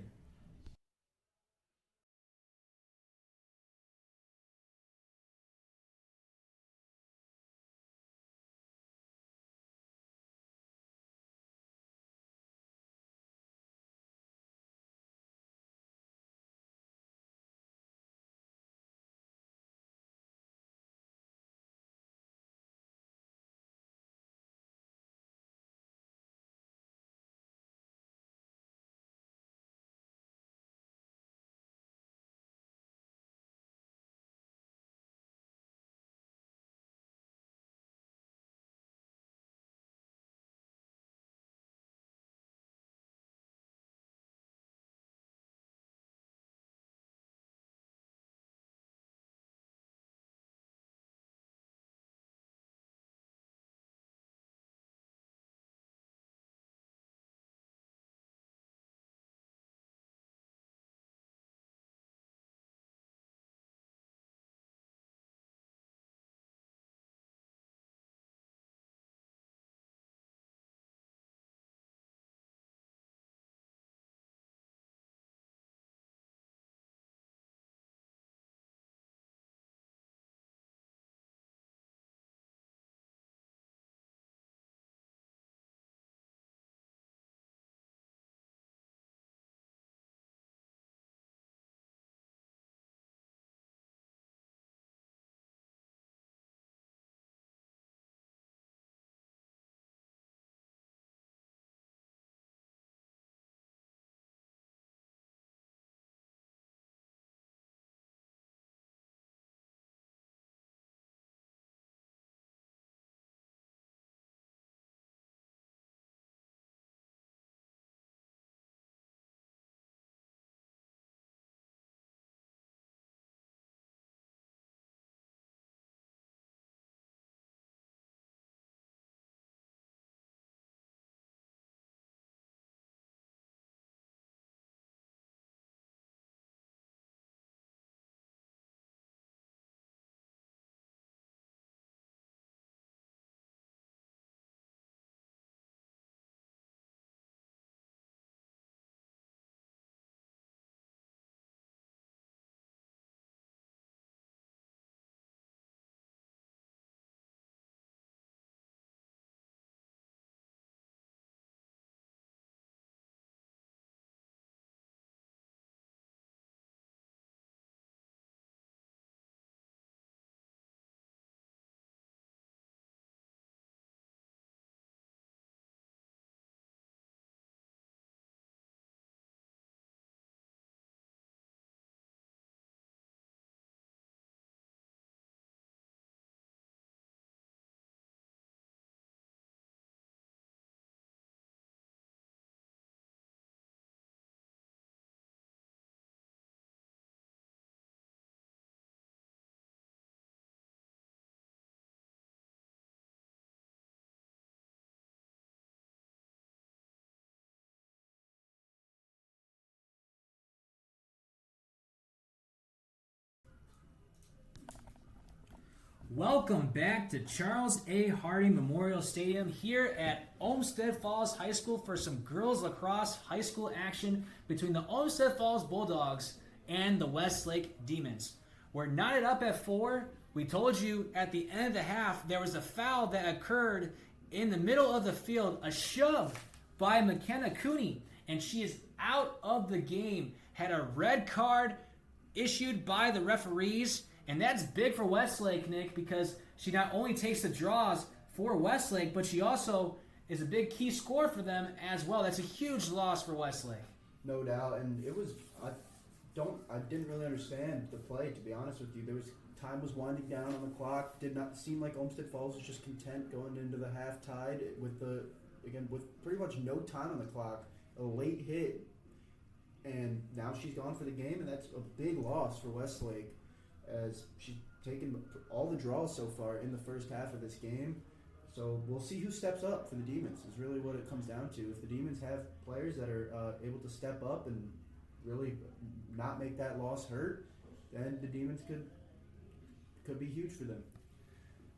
Welcome back to Charles A. Harding Memorial Stadium here at Olmsted Falls High School for some girls lacrosse high school action between the Olmsted Falls Bulldogs and the Westlake Demons. We're knotted up at 4. We told you at the end of the half there was a foul that occurred in the middle of the field, a shove by McKenna Cooney, and she is out of the game. Had a red card issued by the referees. And that's big for Westlake, Nick, because she not only takes the draws for Westlake, but she also is a big key scorer for them as well. That's a huge loss for Westlake. No doubt, and it was. I didn't really understand the play, to be honest with you. Time was winding down on the clock. Did not seem like Olmsted Falls was just content going into the half tied with pretty much no time on the clock. A late hit, and now she's gone for the game, and that's a big loss for Westlake, as she's taken all the draws so far in the first half of this game. So we'll see who steps up for the Demons is really what it comes down to. If the Demons have players that are able to step up and really not make that loss hurt, then the Demons could be huge for them.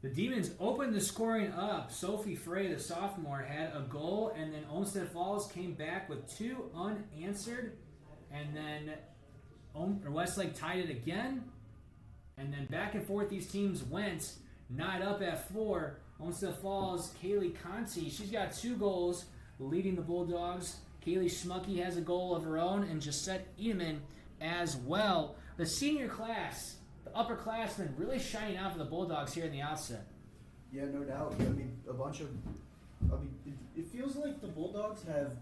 The Demons opened the scoring up. Sophie Frey, the sophomore, had a goal, and then Olmsted Falls came back with 2 unanswered, and then Westlake tied it again. And then back and forth these teams went, knotted up at 4. Olmsted Falls, Kaylee Conti, she's got 2 goals leading the Bulldogs. Kaylee Schmucky has a goal of her own, and Jessette Edeman as well. The senior class, the upperclassmen, really shining out for the Bulldogs here in the outset. Yeah, no doubt. I mean, it feels like the Bulldogs have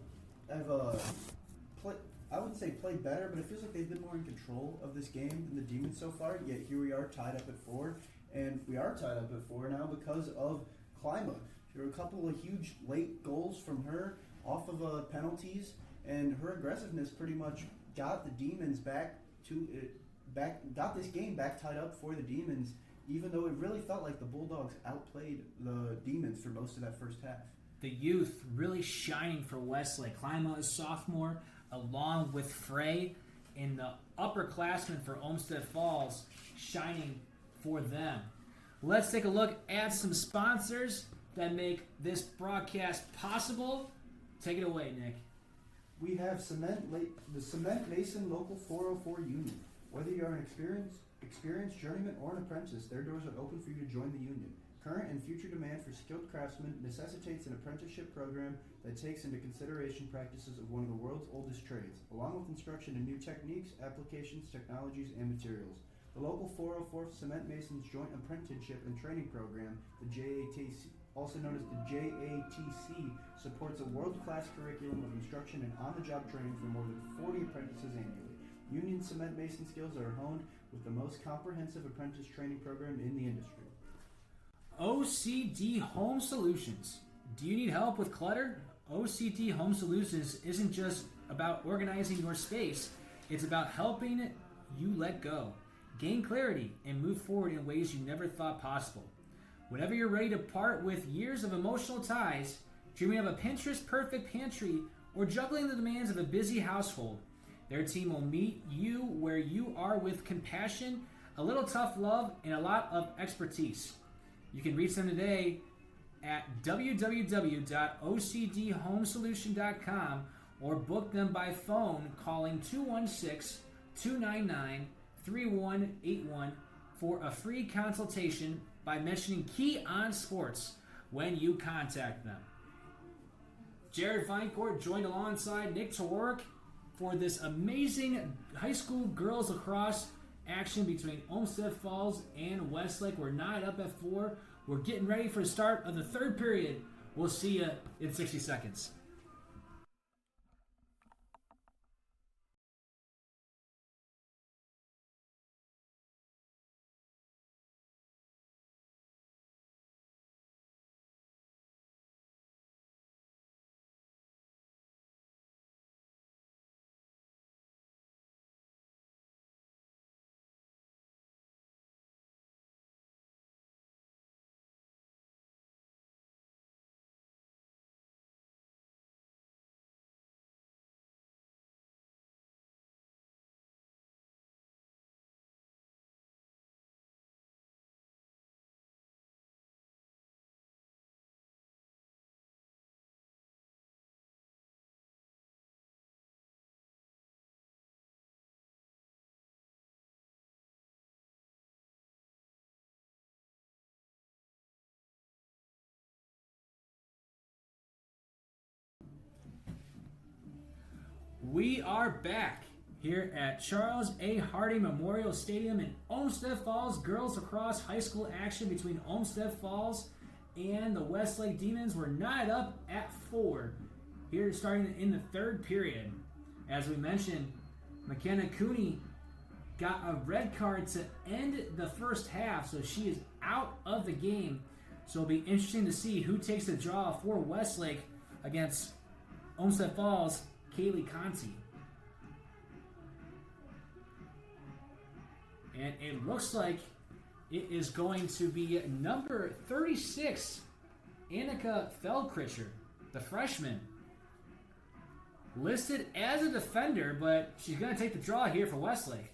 I wouldn't say played better, but it feels like they've been more in control of this game than the Demons so far. Yet here we are tied up at 4, and we are tied up at 4 now because of Klima. There were a couple of huge late goals from her off of penalties, and her aggressiveness pretty much got the Demons got this game back tied up for the Demons, even though it really felt like the Bulldogs outplayed the Demons for most of that first half. The youth really shining for Westlake. Klima is sophomore, along with Frey, and the upperclassmen for Olmsted Falls shining for them. Let's take a look at some sponsors that make this broadcast possible. Take it away, Nick. We have the Cement Mason Local 404 Union. Whether you're an experienced journeyman or an apprentice, their doors are open for you to join the union. Current and future demand for skilled craftsmen necessitates an apprenticeship program that takes into consideration practices of one of the world's oldest trades, along with instruction in new techniques, applications, technologies, and materials. The Local 404 Cement Masons Joint Apprenticeship and Training Program, the JATC, also known as the JATC, supports a world-class curriculum of instruction and on-the-job training for more than 40 apprentices annually. Union cement mason skills are honed with the most comprehensive apprentice training program in the industry. OCD Home Solutions. Do you need help with clutter? OCD Home Solutions isn't just about organizing your space. It's about helping you let go, gain clarity, and move forward in ways you never thought possible. Whenever you're ready to part with years of emotional ties, dreaming of a Pinterest-perfect pantry, or juggling the demands of a busy household, their team will meet you where you are with compassion, a little tough love, and a lot of expertise. You can reach them today at www.ocdhomesolution.com or book them by phone calling 216-299-3181 for a free consultation by mentioning Key on Sports when you contact them. Jared Feincourt joined alongside Nick Tork for this amazing high school girls lacrosse action between Olmsted Falls and Westlake. We're knotted up at 4. We're getting ready for the start of the 3rd period. We'll see you in 60 seconds. We are back here at Charles A. Harding Memorial Stadium in Olmsted Falls. Girls lacrosse high school action between Olmsted Falls and the Westlake Demons were knotted up at 4. Here starting in the third period. As we mentioned, McKenna Cooney got a red card to end the first half, so she is out of the game. So it'll be interesting to see who takes the draw for Westlake against Olmsted Falls' Kaylee Conti. And it looks like it is going to be number 36, Annika Feldkricher, the freshman. Listed as a defender, but she's going to take the draw here for Westlake.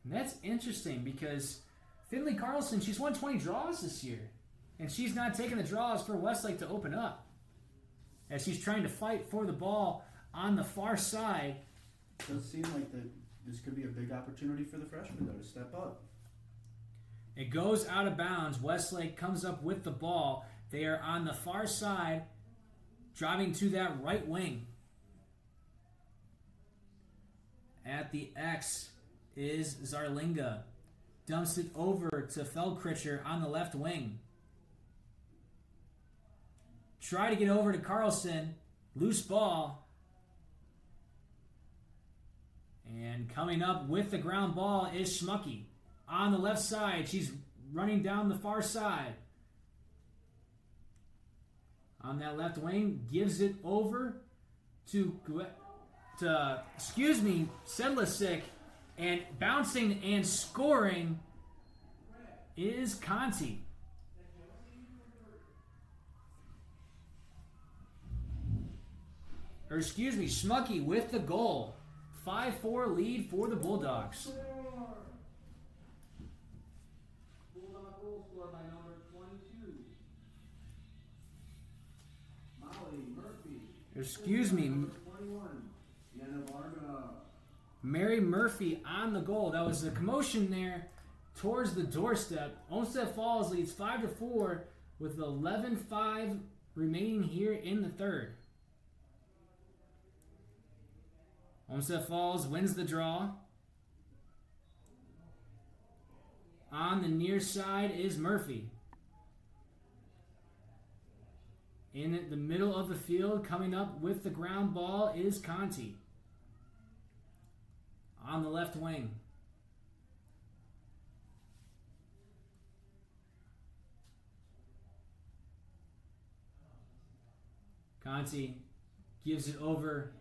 And that's interesting because Finley Carlson, she's won 20 draws this year. And she's not taking the draws for Westlake to open up. As she's trying to fight for the ball on the far side. It does seem like this could be a big opportunity for the freshmen, though, to step up. It goes out of bounds. Westlake comes up with the ball. They are on the far side, driving to that right wing. At the X is Zarlinga. Dumps it over to Feldkricher on the left wing. Try to get over to Carlson. Loose ball. And coming up with the ground ball is Schmucky. On the left side, she's running down the far side. On that left wing, gives it over to Sedlacek, and bouncing and scoring is Conti. Schmucky with the goal. 5-4 lead for the Bulldogs. Bulldog goal scored by number 22. Molly Murphy. Number 21. Yana Varga. Mary Murphy on the goal. That was a commotion there towards the doorstep. Olmsted Falls leads 5-4 with 11:05 remaining here in the third. Olmsted Falls wins the draw. On the near side is Murphy. In the middle of the field, coming up with the ground ball is Conti. On the left wing. Conti gives it over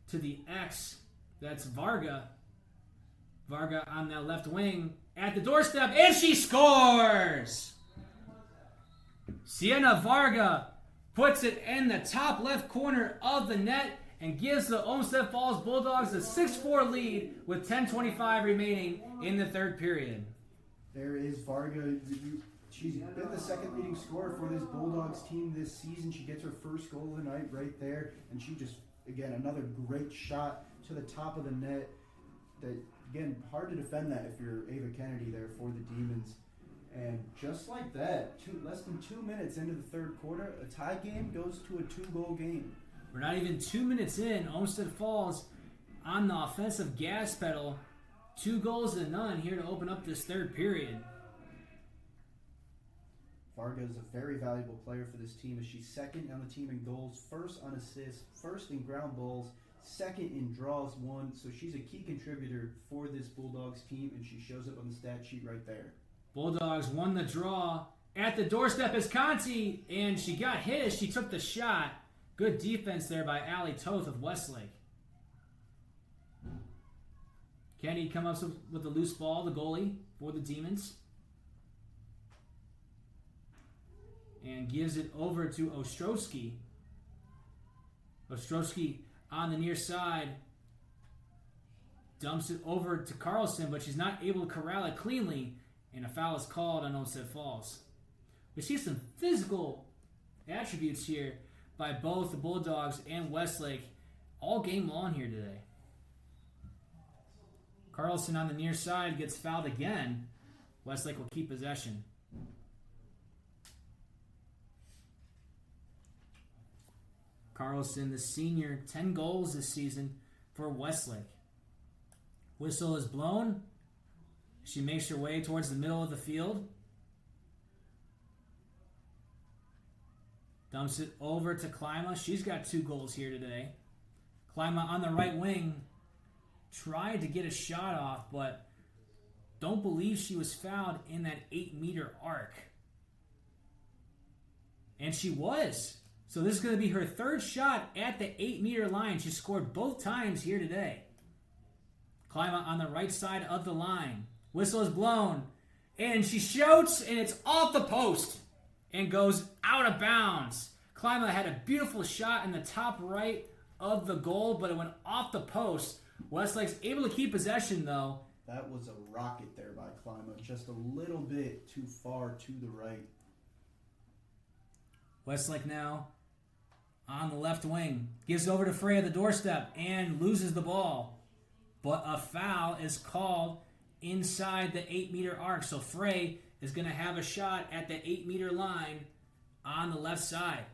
to the X. That's Varga. Varga on that left wing at the doorstep, and she scores! Sienna Varga puts it in the top left corner of the net and gives the Olmsted Falls Bulldogs a 6-4 lead with 10:25 remaining in the third period. There is Varga. She's been the second leading scorer for this Bulldogs team this season. She gets her first goal of the night right there, and she just, again, another great shot to the top of the net. That, again, hard to defend that if you're Ava Kennedy there for the Demons. And just like that, less than 2 minutes into the third quarter, a tie game goes to a 2-goal game. We're not even 2 minutes in. Olmsted Falls on the offensive gas pedal. 2 goals to none here to open up this third period. Varga is a very valuable player for this team as she's second on the team in goals, first on assists, first in ground balls, second in draws won. So she's a key contributor for this Bulldogs team, and she shows up on the stat sheet right there. Bulldogs won the draw. At the doorstep is Conti, and she got hit as she took the shot. Good defense there by Allie Toth of Westlake. Kennedy comes up with the loose ball, the goalie for the Demons. And gives it over to Ostrowski. Ostrowski on the near side. Dumps it over to Carlson, but she's not able to corral it cleanly. And a foul is called on Olmsted Falls. We see some physical attributes here by both the Bulldogs and Westlake all game long here today. Carlson on the near side gets fouled again. Westlake will keep possession. Carlson, the senior, 10 goals this season for Westlake. Whistle is blown. She makes her way towards the middle of the field. Dumps it over to Klima. She's got 2 goals here today. Klima on the right wing tried to get a shot off, but don't believe she was fouled in that 8-meter arc. And she was. So this is going to be her 3rd shot at the 8-meter line. She scored both times here today. Klima on the right side of the line. Whistle is blown. And she shoots, and it's off the post and goes out of bounds. Klima had a beautiful shot in the top right of the goal, but it went off the post. Westlake's able to keep possession, though. That was a rocket there by Klima. Just a little bit too far to the right. Westlake now on the left wing. Gives over to Frey at the doorstep and loses the ball. But a foul is called inside the 8-meter arc. So Frey is going to have a shot at the 8-meter line on the left side.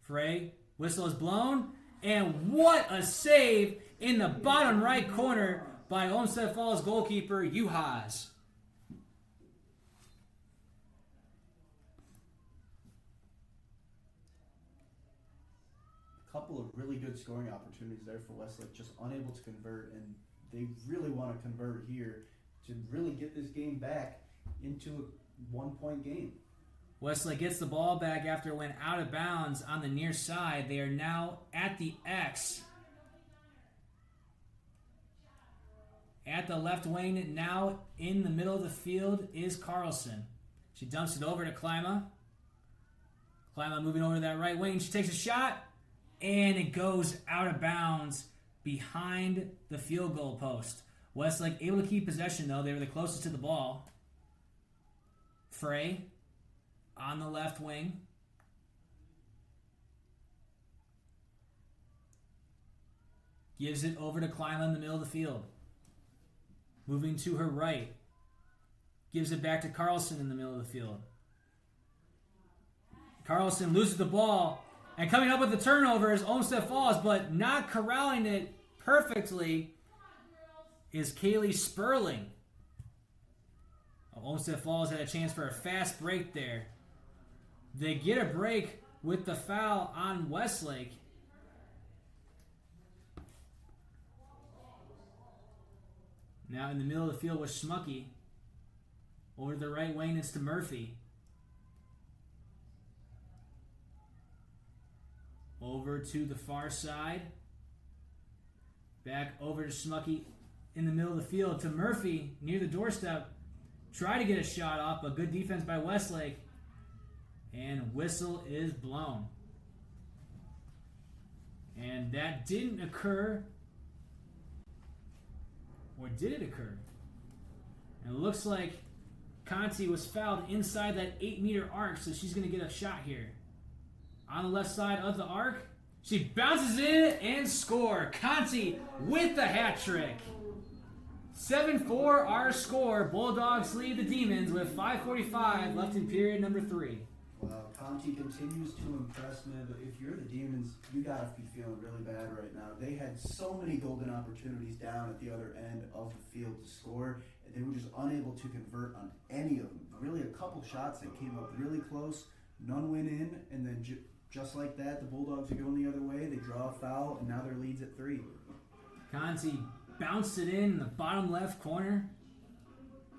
Frey, whistle is blown, and what a save in the bottom right corner by Olmsted Falls goalkeeper Juhas. Couple of really good scoring opportunities there for Westlake, just unable to convert, and they really want to convert here to really get this game back into a 1-point game. Westlake gets the ball back after it went out of bounds on the near side. They are now at the X. At the left wing, now in the middle of the field, is Carlson. She dumps it over to Klima. Klima moving over to that right wing. She takes a shot, and it goes out of bounds behind the field goal post. Westlake able to keep possession, though. They were the closest to the ball. Frey on the left wing. Gives it over to Klima in the middle of the field. Moving to her right. Gives it back to Carlson in the middle of the field. Carlson loses the ball. And coming up with the turnover is Olmsted Falls, but not corralling it perfectly is Kaylee Sperling. Olmsted Falls had a chance for a fast break there. They get a break with the foul on Westlake. Now in the middle of the field was Schmucky. Over to the right wing, it's to Murphy. Over to the far side. Back over to Schmucky in the middle of the field to Murphy near the doorstep. Try to get a shot off, but good defense by Westlake. And whistle is blown. And that didn't occur. Or did it occur? And it looks like Conti was fouled inside that 8-meter arc, so she's going to get a shot here. On the left side of the arc, she bounces in and score. Conti with the hat trick. 7-4 our score. Bulldogs lead the Demons with 5:45 left in period number 3. Wow, Conti continues to impress me, but if you're the Demons, you gotta be feeling really bad right now. They had so many golden opportunities down at the other end of the field to score, and they were just unable to convert on any of them. Really, a couple shots that came up really close, none went in, and then just like that, the Bulldogs are going the other way. They draw a foul, and now their lead's at 3. Conti bounced it in the bottom left corner,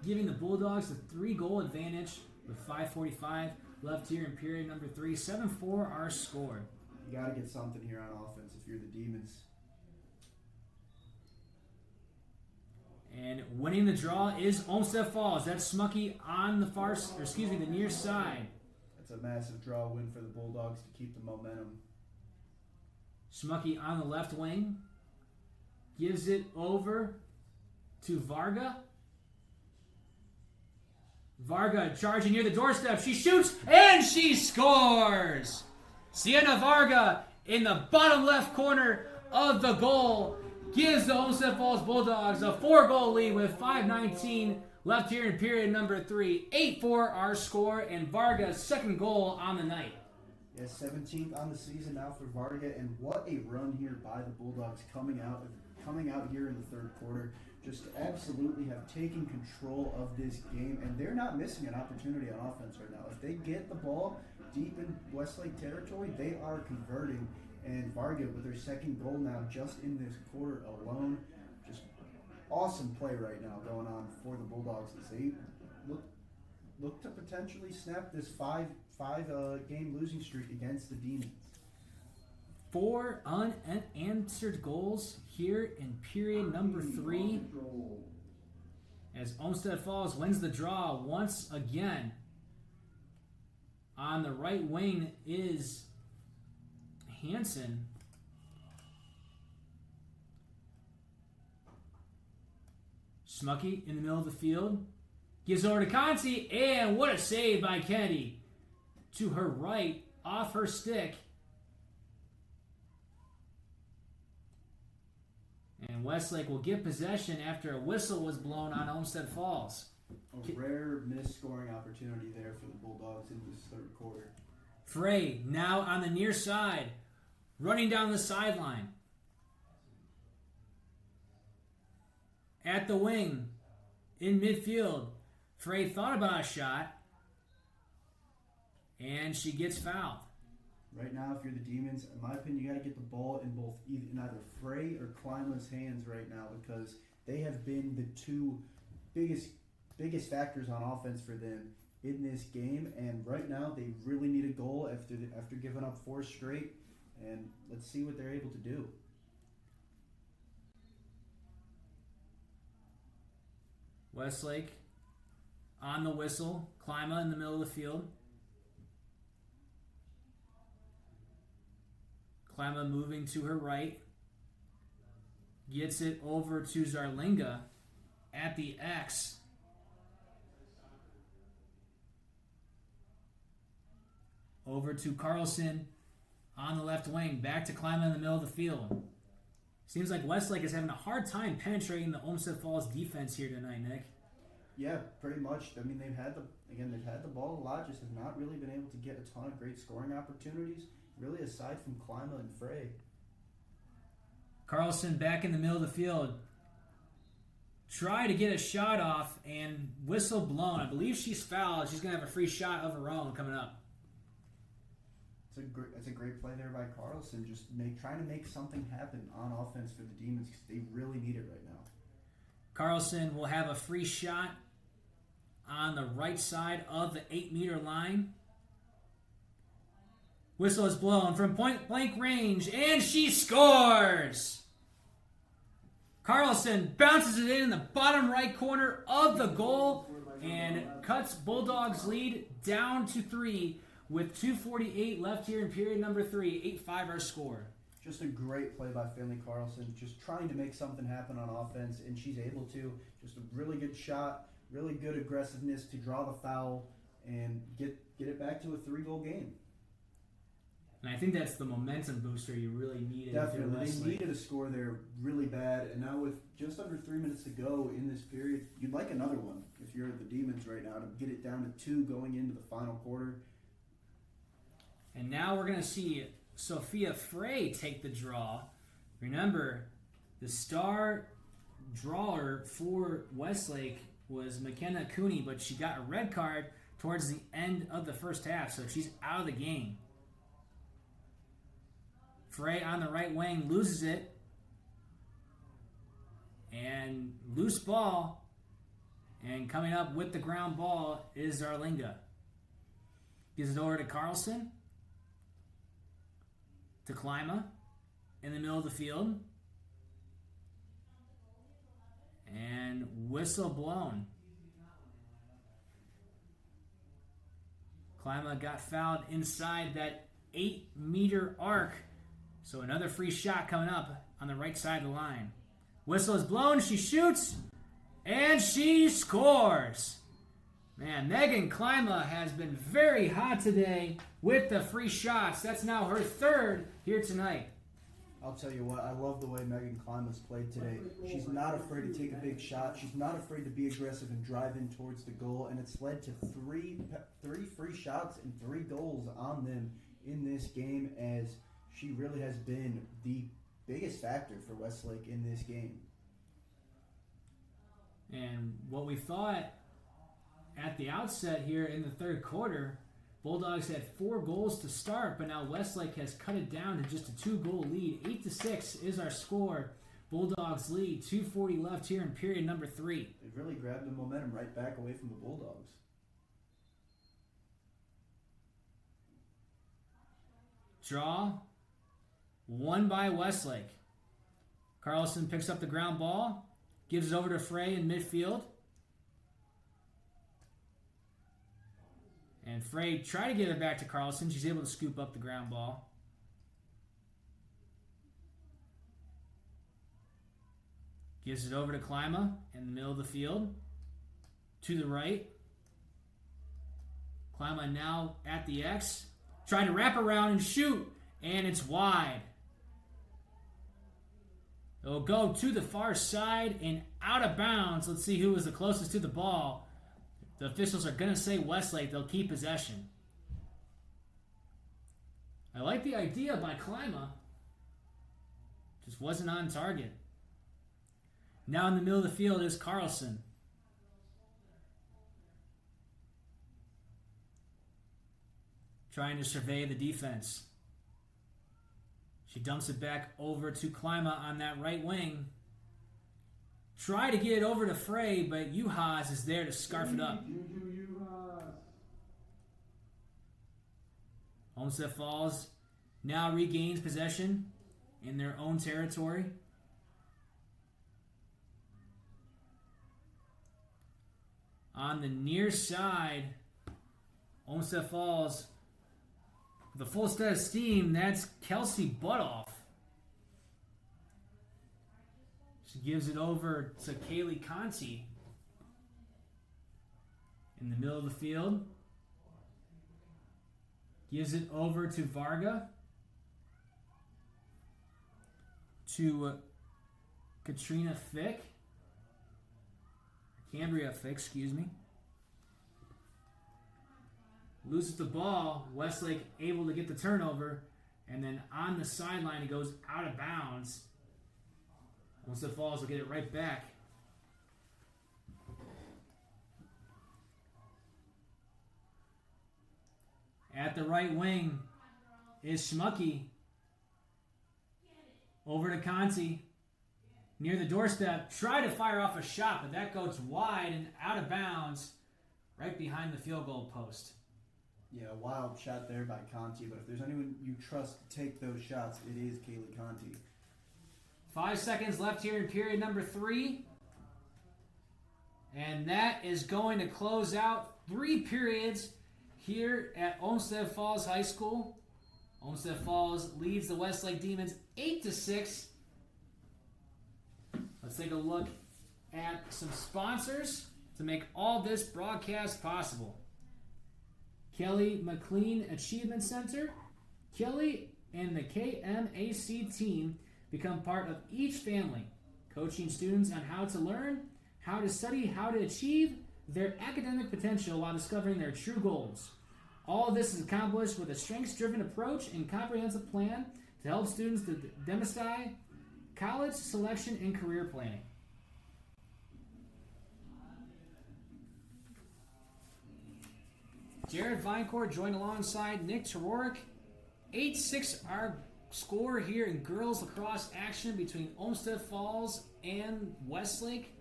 giving the Bulldogs a 3-goal advantage with 5:45 left here in period number 3. 7-4 our score. You got to get something here on offense if you're the Demons. And winning the draw is Olmsted Falls. That's Smucky on the the near side. That's a massive draw win for the Bulldogs to keep the momentum. Smucky on the left wing. Gives it over to Varga. Varga charging near the doorstep. She shoots and she scores. Sienna Varga in the bottom left corner of the goal gives the Olmsted Falls Bulldogs a 4-goal lead with 5:19 left here in period number 3. 8-4 our score, and Varga's second goal on the night. Yeah, 17th on the season now for Varga, and what a run here by the Bulldogs coming out here in the third quarter. Just absolutely have taken control of this game, and they're not missing an opportunity on offense right now. If they get the ball deep in Westlake territory, they are converting. And Varga with their second goal now just in this quarter alone. Just awesome play right now going on for the Bulldogs as they look to potentially snap this five game losing streak against the Demons. 4 unanswered goals here in period number 3 as Olmsted Falls wins the draw once again. On the right wing is Hansen. Smucky in the middle of the field. Gives over to Conti, and what a save by Kennedy. To her right, off her stick. And Westlake will get possession after a whistle was blown on Olmsted Falls. A rare missed scoring opportunity there for the Bulldogs in this third quarter. Frey now on the near side, running down the sideline. At the wing, in midfield, Frey thought about a shot, and she gets fouled. Right now, if you're the Demons, in my opinion, you got to get the ball in either Frey or Klima's hands right now, because they have been the two biggest factors on offense for them in this game. And right now, they really need a goal after giving up 4 straight. And let's see what they're able to do. Westlake on the whistle. Klima in the middle of the field. Klima moving to her right. Gets it over to Zarlinga at the X. Over to Carlson on the left wing. Back to Klima in the middle of the field. Seems like Westlake is having a hard time penetrating the Olmsted Falls defense here tonight, Nick. Yeah, pretty much. I mean, they've had the ball a lot, just have not really been able to get a ton of great scoring opportunities, really aside from Klima and Frey. Carlson back in the middle of the field. Try to get a shot off and whistle blown. I believe she's fouled. She's going to have a free shot of her own coming up. It's a great play there by Carlson, just trying to make something happen on offense for the Demons because they really need it right now. Carlson will have a free shot on the right side of the 8-meter line. Whistle is blown from point-blank range, and she scores! Carlson bounces it in the bottom right corner of the goal and cuts Bulldogs' lead down to 3 with 2:48 left here in period number 3. 8-5 our score. Just a great play by Finley Carlson, just trying to make something happen on offense, and she's able to. Just a really good shot, really good aggressiveness to draw the foul and get it back to a 3-goal game. And I think that's the momentum booster you really needed. Definitely. They needed a score there really bad, and now with just under 3 minutes to go in this period, you'd like another one if you're the Demons right now to get it down to 2 going into the final quarter. And now we're going to see Sophia Frey take the draw. Remember, the star drawer for Westlake was McKenna Cooney, but she got a red card towards the end of the first half, so she's out of the game. Frey on the right wing loses it. And loose ball. And coming up with the ground ball is Zarlinga. Gives it over to Carlson. To Klima in the middle of the field. And whistle blown. Klima got fouled inside that 8-meter arc. So another free shot coming up on the right side of the line. Whistle is blown. She shoots. And she scores. Man, Megan Klima has been very hot today with the free shots. That's now her 3rd here tonight. I'll tell you what, I love the way Megan Klima's played today. She's not afraid to take a big shot. She's not afraid to be aggressive and drive in towards the goal, and it's led to three free shots and 3 goals on them in this game, as she really has been the biggest factor for Westlake in this game. And what we thought at the outset here in the third quarter, Bulldogs had 4 goals to start, but now Westlake has cut it down to just a 2-goal lead. 8-6 is our score. Bulldogs lead. 2:40 left here in period number 3. It really grabbed the momentum right back away from the Bulldogs. Draw. Won by Westlake. Carlson picks up the ground ball. Gives it over to Frey in midfield. And Frey tried to get it back to Carlson. She's able to scoop up the ground ball. Gives it over to Klima in the middle of the field. To the right. Klima now at the X. Trying to wrap around and shoot. And it's wide. It'll go to the far side and out of bounds. Let's see who was the closest to the ball. The officials are going to say Westlake. They'll keep possession. I like the idea by Klima. Just wasn't on target. Now in the middle of the field is Carlson. Trying to survey the defense. She dumps it back over to Klima on that right wing. Try to get it over to Frey, but Juhas is there to scarf it up. Olmsted Falls now regains possession in their own territory. On the near side, Olmsted Falls, with a full set of steam, that's Kelsey Butoff. She gives it over to Kaylee Conti in the middle of the field. Gives it over to Varga. To Katrina Fick. Cambria Fick, excuse me. Loses the ball. Westlake able to get the turnover. And then on the sideline, it goes out of bounds. Once it falls, will get it right back. At the right wing is Schmucky. Over to Conti. Near the doorstep. Try to fire off a shot, but that goes wide and out of bounds. Right behind the field goal post. Yeah, a wild shot there by Conti, but if there's anyone you trust to take those shots, it is Kaylee Conti. 5 seconds left here in period number 3. And that is going to close out 3 periods here at Olmsted Falls High School. Olmsted Falls leads the Westlake Demons 8-6. Let's take a look at some sponsors to make all this broadcast possible. Kelly McLean Achievement Center. Kelly and the KMAC team become part of each family, coaching students on how to learn, how to study, how to achieve their academic potential while discovering their true goals. All of this is accomplished with a strengths-driven approach and comprehensive plan to help students to demystify college selection and career planning. Jared Vinecourt joined alongside Nick Teroric. 8-6 our score here in girls lacrosse action between Olmsted Falls and Westlake.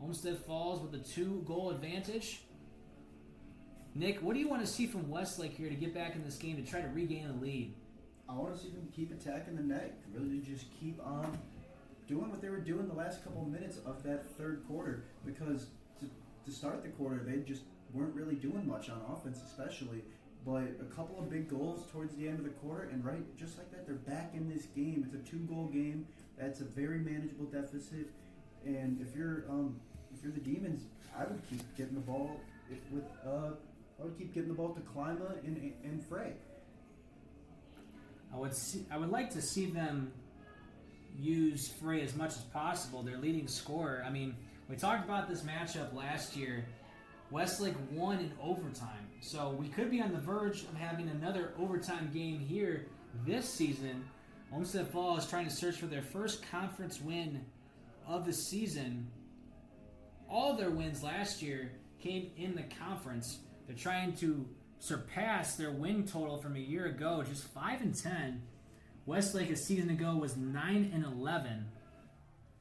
Olmsted Falls with a 2-goal advantage. Nick, what do you want to see from Westlake here to get back in this game to try to regain the lead? I want to see them keep attacking the net. Really just keep on doing what they were doing the last couple of minutes of that third quarter. Because to start the quarter, they just weren't really doing much on offense especially. But a couple of big goals towards the end of the quarter, and right just like that, they're back in this game. It's a 2-goal game. That's a very manageable deficit. And if you're the Demons, I would keep getting the ball I would keep getting the ball to Klima and Frey. I would like to see them use Frey as much as possible, their leading scorer. I mean, we talked about this matchup last year. Westlake won in overtime. So we could be on the verge of having another overtime game here this season. Olmsted Falls trying to search for their first conference win of the season. All their wins last year came in the conference. They're trying to surpass their win total from a year ago, just 5-10. Westlake a season ago was 9-11.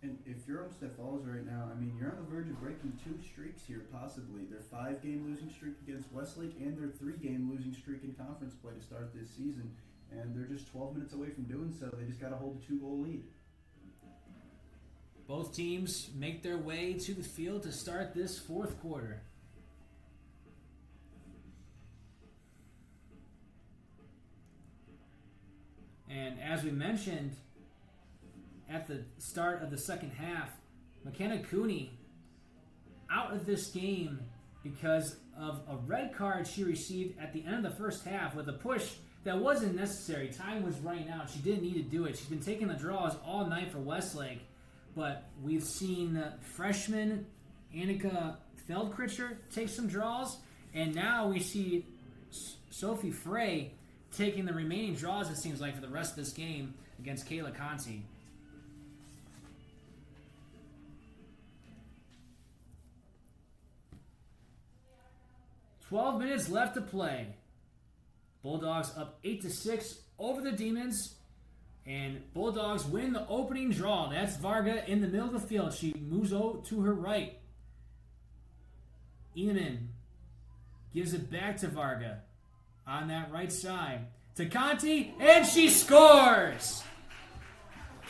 And if you're Olmsted Falls right now, I mean, you're on the verge of breaking 2 streaks here, possibly. Their 5-game losing streak against Westlake and their 3-game losing streak in conference play to start this season. And they're just 12 minutes away from doing so. They just got to hold a 2-goal lead. Both teams make their way to the field to start this fourth quarter. And as we mentioned at the start of the second half, McKenna Cooney out of this game because of a red card she received at the end of the first half with a push that wasn't necessary. Time was running out. She didn't need to do it. She's been taking the draws all night for Westlake. But we've seen freshman Annika Feldkritcher take some draws. And now we see Sophie Frey taking the remaining draws, it seems like, for the rest of this game against Kayla Conti. "12 minutes left to play. Bulldogs up 8-6 over the Demons. And Bulldogs win the opening draw. That's Varga in the middle of the field. She moves to her right. Eamon gives it back to Varga on that right side. To Conti, and she scores!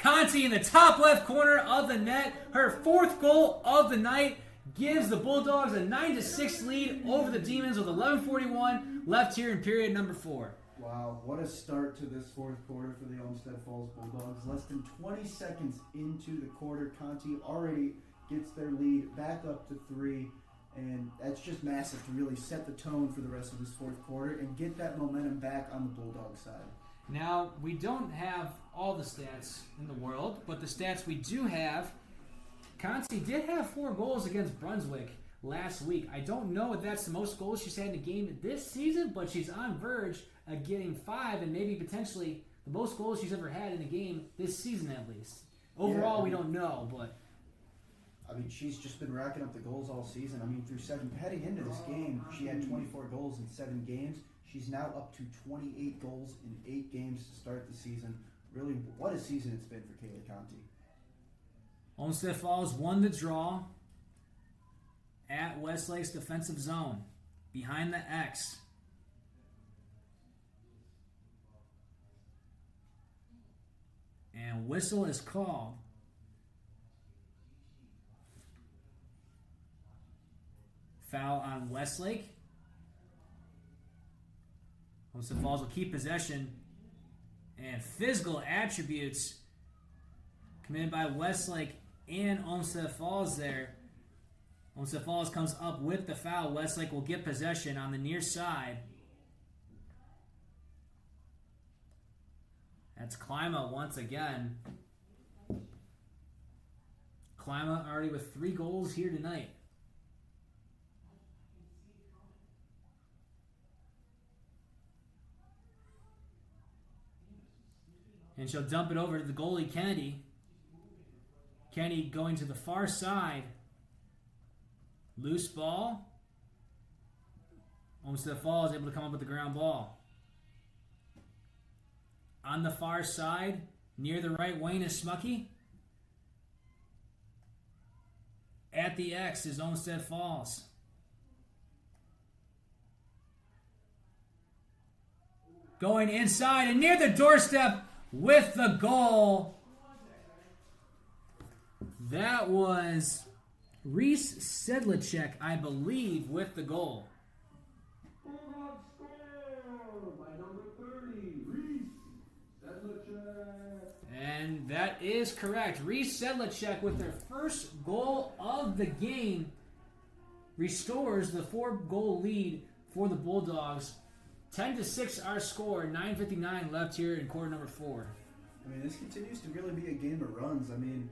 Conti in the top left corner of the net. Her 4th goal of the night gives the Bulldogs a 9-6 lead over the Demons with 11:41 left here in period number 4. Wow, what a start to this fourth quarter for the Olmsted Falls Bulldogs. Less than 20 seconds into the quarter, Conti already gets their lead back up to 3. And that's just massive to really set the tone for the rest of this fourth quarter and get that momentum back on the Bulldog side. Now, we don't have all the stats in the world, but the stats we do have, Conti did have 4 goals against Brunswick last week. I don't know if that's the most goals she's had in a game this season, but she's on verge of getting 5 and maybe potentially the most goals she's ever had in a game this season at least. Overall, we don't know, but I mean, she's just been racking up the goals all season. I mean, heading into this game, she had 24 goals in 7 games. She's now up to 28 goals in 8 games to start the season. Really, what a season it's been for Kayla Conti. Olmsted Falls won the draw at Westlake's defensive zone, behind the X. And whistle is called. Foul on Westlake. Olmsted Falls will keep possession. And physical attributes committed by Westlake and Olmsted Falls there. Olmsted Falls comes up with the foul. Westlake will get possession on the near side. That's Klima once again. Klima already with 3 goals here tonight. And she'll dump it over to the goalie, Kennedy. Kennedy going to the far side. Loose ball. Olmsted Falls able to come up with the ground ball. On the far side, near the right wing is Smucky. At the X is Olmsted Falls. Going inside and near the doorstep with the goal. That was Reese Sedlicek, I believe, with the goal. Bulldogs score by number 30, Reese Sedlicek. And that is correct. Reese Sedlicek with their first goal of the game restores the 4-goal lead for the Bulldogs. 10-6 our score, 9:59 left here in quarter number 4. I mean, this continues to really be a game of runs. I mean,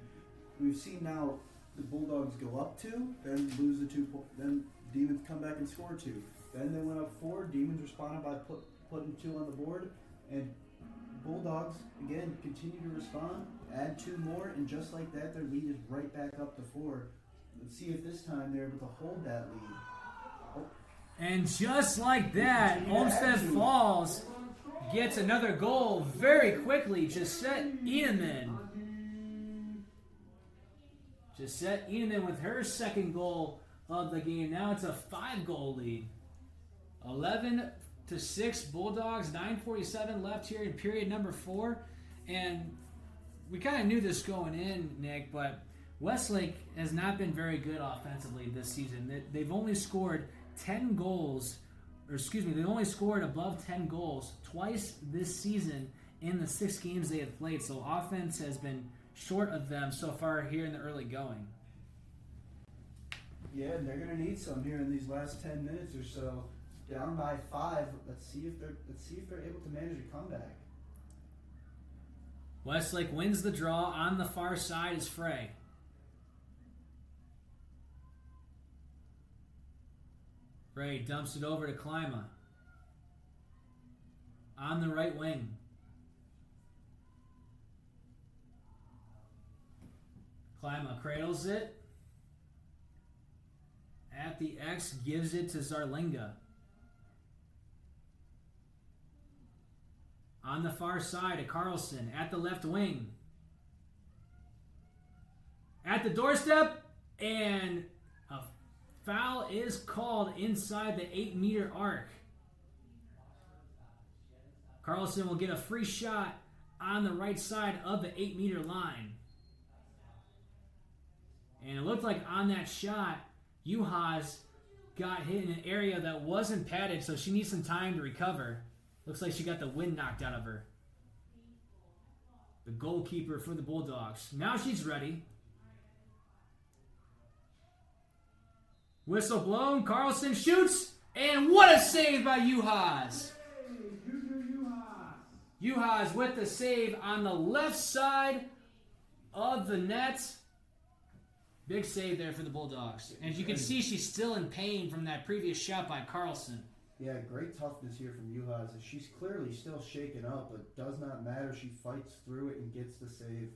we've seen now the Bulldogs go up 2, then lose the 2 then Demons come back and score 2. Then they went up 4. Demons responded by putting 2 on the board, and Bulldogs again continue to respond, add 2 more, and just like that, their lead is right back up to 4. Let's see if this time they're able to hold that lead. Oh. And just like that, Olmsted Falls gets another goal very quickly. Gisette Eneman. Gisette Eneman with her second goal of the game. Now it's a 5-goal lead. 11-6 Bulldogs. 9:47 left here in period number 4. And we kind of knew this going in, Nick, but Westlake has not been very good offensively this season. They've only scored 10 goals, they've only scored above 10 goals twice this season in the 6 games they have played. So offense has been short of them so far here in the early going. Yeah, and they're going to need some here in these last 10 minutes or so. Down by 5. Let's see if they're able to manage a comeback. Westlake wins the draw. On the far side is Frey. Frey dumps it over to Klima. On the right wing. Klima cradles it. At the X, gives it to Zarlinga. On the far side to Carlson. At the left wing. At the doorstep. And a foul is called inside the 8-meter arc. Carlson will get a free shot on the right side of the 8-meter line. And it looked like on that shot, Juhas got hit in an area that wasn't padded, so she needs some time to recover. Looks like she got the wind knocked out of her. The goalkeeper for the Bulldogs. Now she's ready. Whistle blown. Carlson shoots. And what a save by Juhas. Juhas with the save on the left side of the net. Big save there for the Bulldogs. And as you can see, she's still in pain from that previous shot by Carlson. Yeah, great toughness here from Juhas. She's clearly still shaken up, but does not matter. She fights through it and gets the save.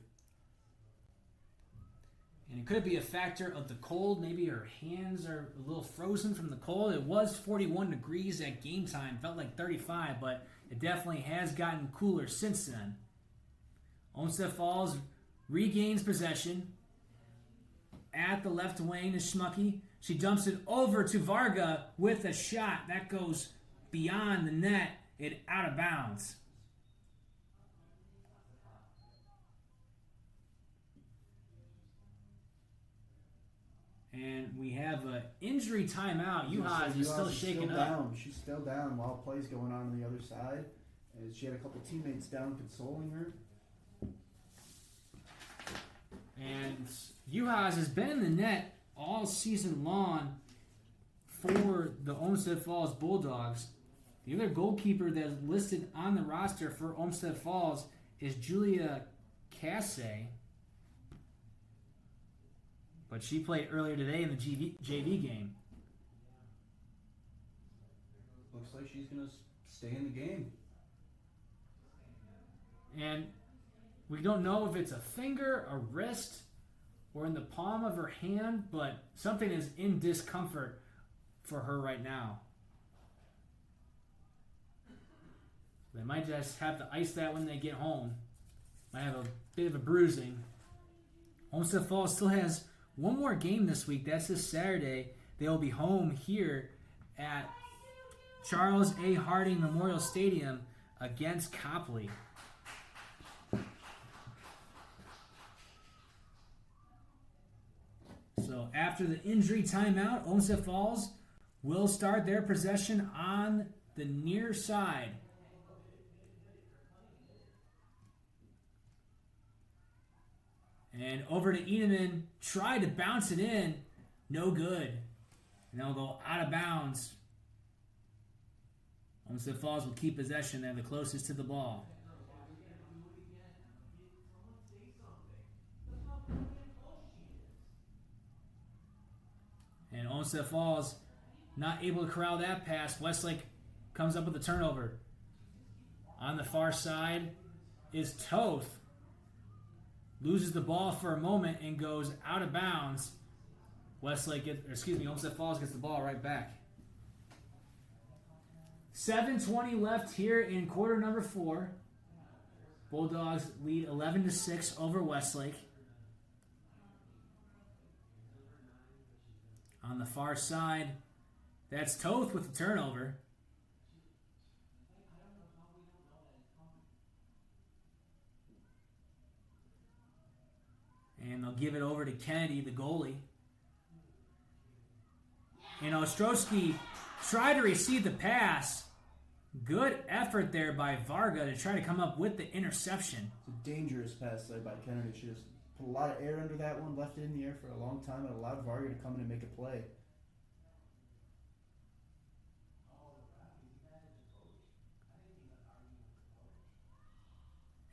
And it could be a factor of the cold. Maybe her hands are a little frozen from the cold. It was 41 degrees at game time. Felt like 35, but it definitely has gotten cooler since then. Olmsted Falls regains possession. At the left wing is Schmucky. She dumps it over to Varga with a shot. That goes beyond the net. It out of bounds. And we have an injury timeout. Juhas is still shaken up. She's still down while play's going on the other side. As she had a couple teammates down consoling her. And Juhas has been in the net all season long for the Olmsted Falls Bulldogs. The other goalkeeper that's listed on the roster for Olmsted Falls is Julia Casse. But she played earlier today in the JV game. Looks like she's going to stay in the game. And we don't know if it's a finger, a wrist, or in the palm of her hand, but something is in discomfort for her right now. They might just have to ice that when they get home. Might have a bit of a bruising. Olmsted Falls still has one more game this week. That's this Saturday. They will be home here at Charles A. Harding Memorial Stadium against Copley. So after the injury timeout, Olmsted Falls will start their possession on the near side. And over to Eneman, tried to bounce it in, no good. And they'll go out of bounds. Olmsted Falls will keep possession. They're the closest to the ball. And Olmsted Falls not able to corral that pass. Westlake comes up with a turnover. On the far side is Toth. Loses the ball for a moment and goes out of bounds. Olmsted Falls gets the ball right back. 7:20 left here in quarter number 4. Bulldogs lead 11-6 over Westlake. On the far side, that's Toth with the turnover. And they'll give it over to Kennedy, the goalie. And Ostrowski tried to receive the pass. Good effort there by Varga to try to come up with the interception. It's a dangerous pass there by Kennedy. She just put a lot of air under that one, left it in the air for a long time, and allowed Varga to come in and make a play.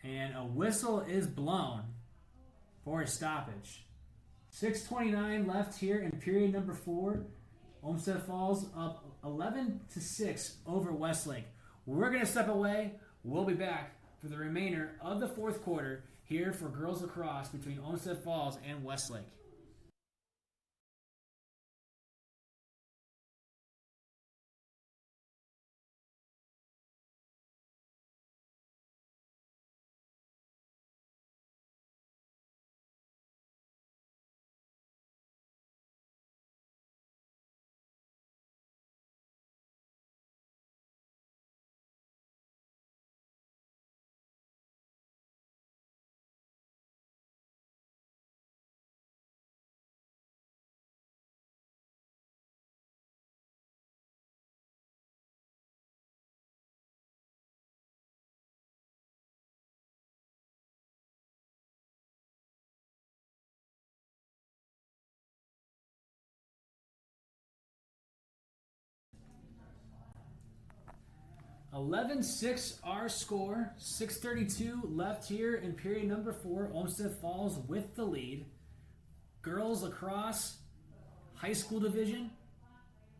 And a whistle is blown for a stoppage. 6:29 left here in period number 4. Olmsted Falls up 11-6 over Westlake. We're going to step away. We'll be back for the remainder of the 4th quarter here for girls lacrosse between Olmsted Falls and Westlake. (11-6) our score. 6:32 left here in period number 4. Olmsted Falls with the lead. Girls lacrosse high school division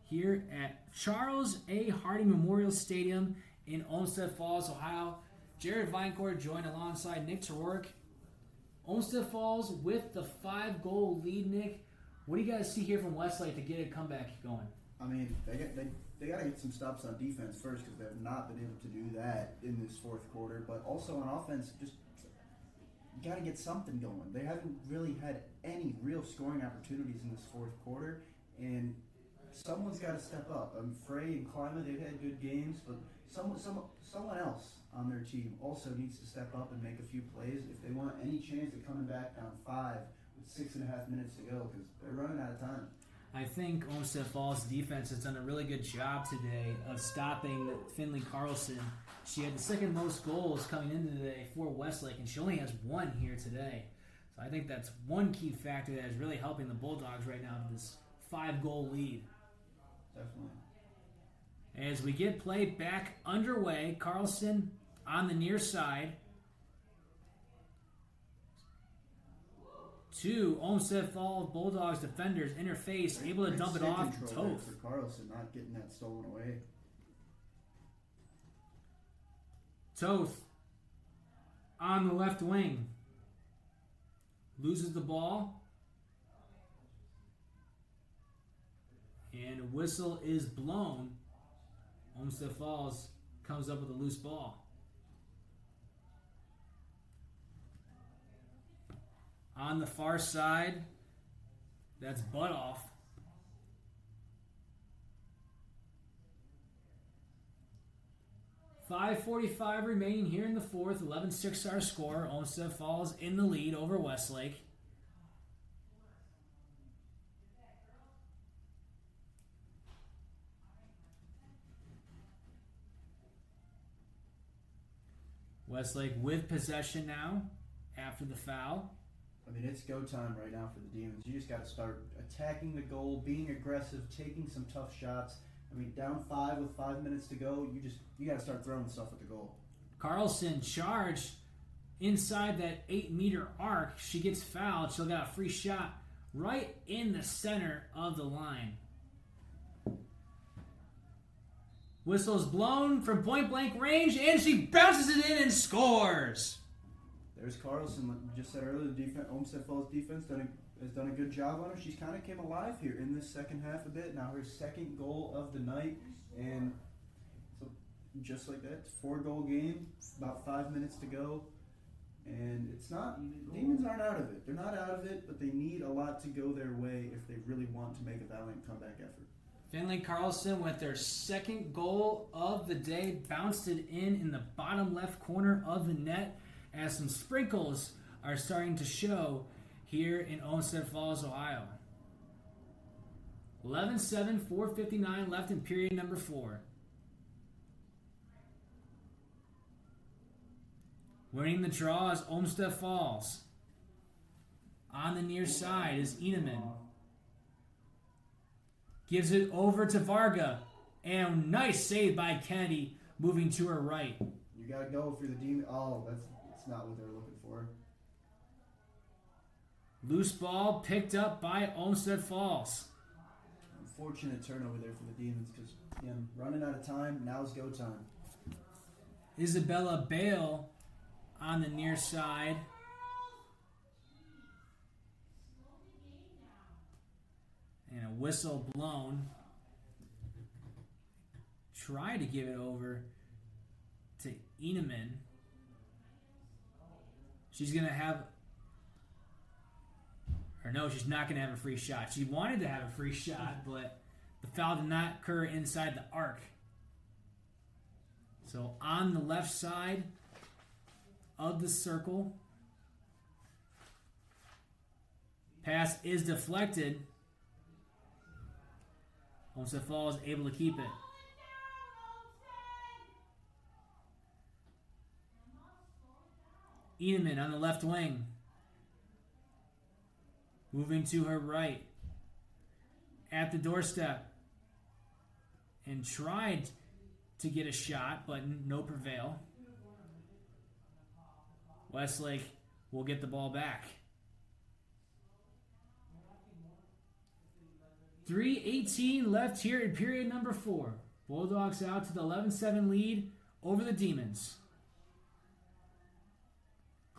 here at Charles A. Harding Memorial Stadium in Olmsted Falls, Ohio. Jared Vinecourt joined alongside Nick Terwork. Olmsted Falls with the 5-goal lead, Nick. What do you guys see here from Westlake to get a comeback going? I mean, they got to get some stops on defense first because they have not been able to do that in this 4th quarter. But also on offense, just you got to get something going. They haven't really had any real scoring opportunities in this 4th quarter, and someone's got to step up. Frey and Klima, they've had good games, but someone else on their team also needs to step up and make a few plays if they want any chance of coming back down 5 with 6.5 minutes to go because they're running out of time. I think Olmsted Falls defense has done a really good job today of stopping Finley Carlson. She had the 2nd most goals coming into today for Westlake, and she only has 1 here today. So I think that's one key factor that is really helping the Bulldogs right now to this 5-goal lead. Definitely. As we get play back underway, Carlson on the near side. 2 Olmsted Falls Bulldogs defenders interface, able to dump it off to Toth. For Carlson, not getting that stolen away. Toth on the left wing. Loses the ball. And a whistle is blown. Olmsted Falls comes up with a loose ball. On the far side, that's Butoff. .5:45 remaining here in the 4th. 11-6 our score. Olmsted Falls in the lead over Westlake. Westlake with possession now after the foul. I mean, it's go time right now for the Demons. You just got to start attacking the goal, being aggressive, taking some tough shots. I mean, down 5 with 5 minutes to go, you got to start throwing stuff at the goal. Carlson charged inside that 8-meter arc. She gets fouled. She'll get a free shot right in the center of the line. Whistle's blown from point-blank range, and she bounces it in and scores. There's Carlson. Like we just said earlier, the Olmsted Falls defense has done a good job on her. She's kind of came alive here in this second half a bit. Now her second goal of the night, and so just like that, 4-goal game, about 5 minutes to go. And it's not, Demons aren't out of it. They're not out of it, but they need a lot to go their way if they really want to make a valiant comeback effort. Finley Carlson with their second goal of the day, bounced it in the bottom left corner of the net as some sprinkles are starting to show here in Olmsted Falls, Ohio. 11-7, 4:59 left in period number 4. Winning the draw is Olmsted Falls. On the near side is Eneman. Gives it over to Varga. And nice save by Kennedy, moving to her right. You got to go for the Demon. Oh, that's not what they're looking for. Loose ball picked up by Olmsted Falls. Unfortunate turnover there for the Demons because, again, running out of time. Now's go time. Isabella Bale on the near side. And a whistle blown. Try to give it over to Eneman. She's going to have... Or no, she's not going to have a free shot. She wanted to have a free shot, but the foul did not occur inside the arc. So on the left side of the circle, pass is deflected. Olmsted Falls able to keep it. Eneman on the left wing. Moving to her right. At the doorstep. And tried to get a shot, but no prevail. Westlake will get the ball back. 3:18 left here in period number 4. Bulldogs out to the 11-7 lead over the Demons.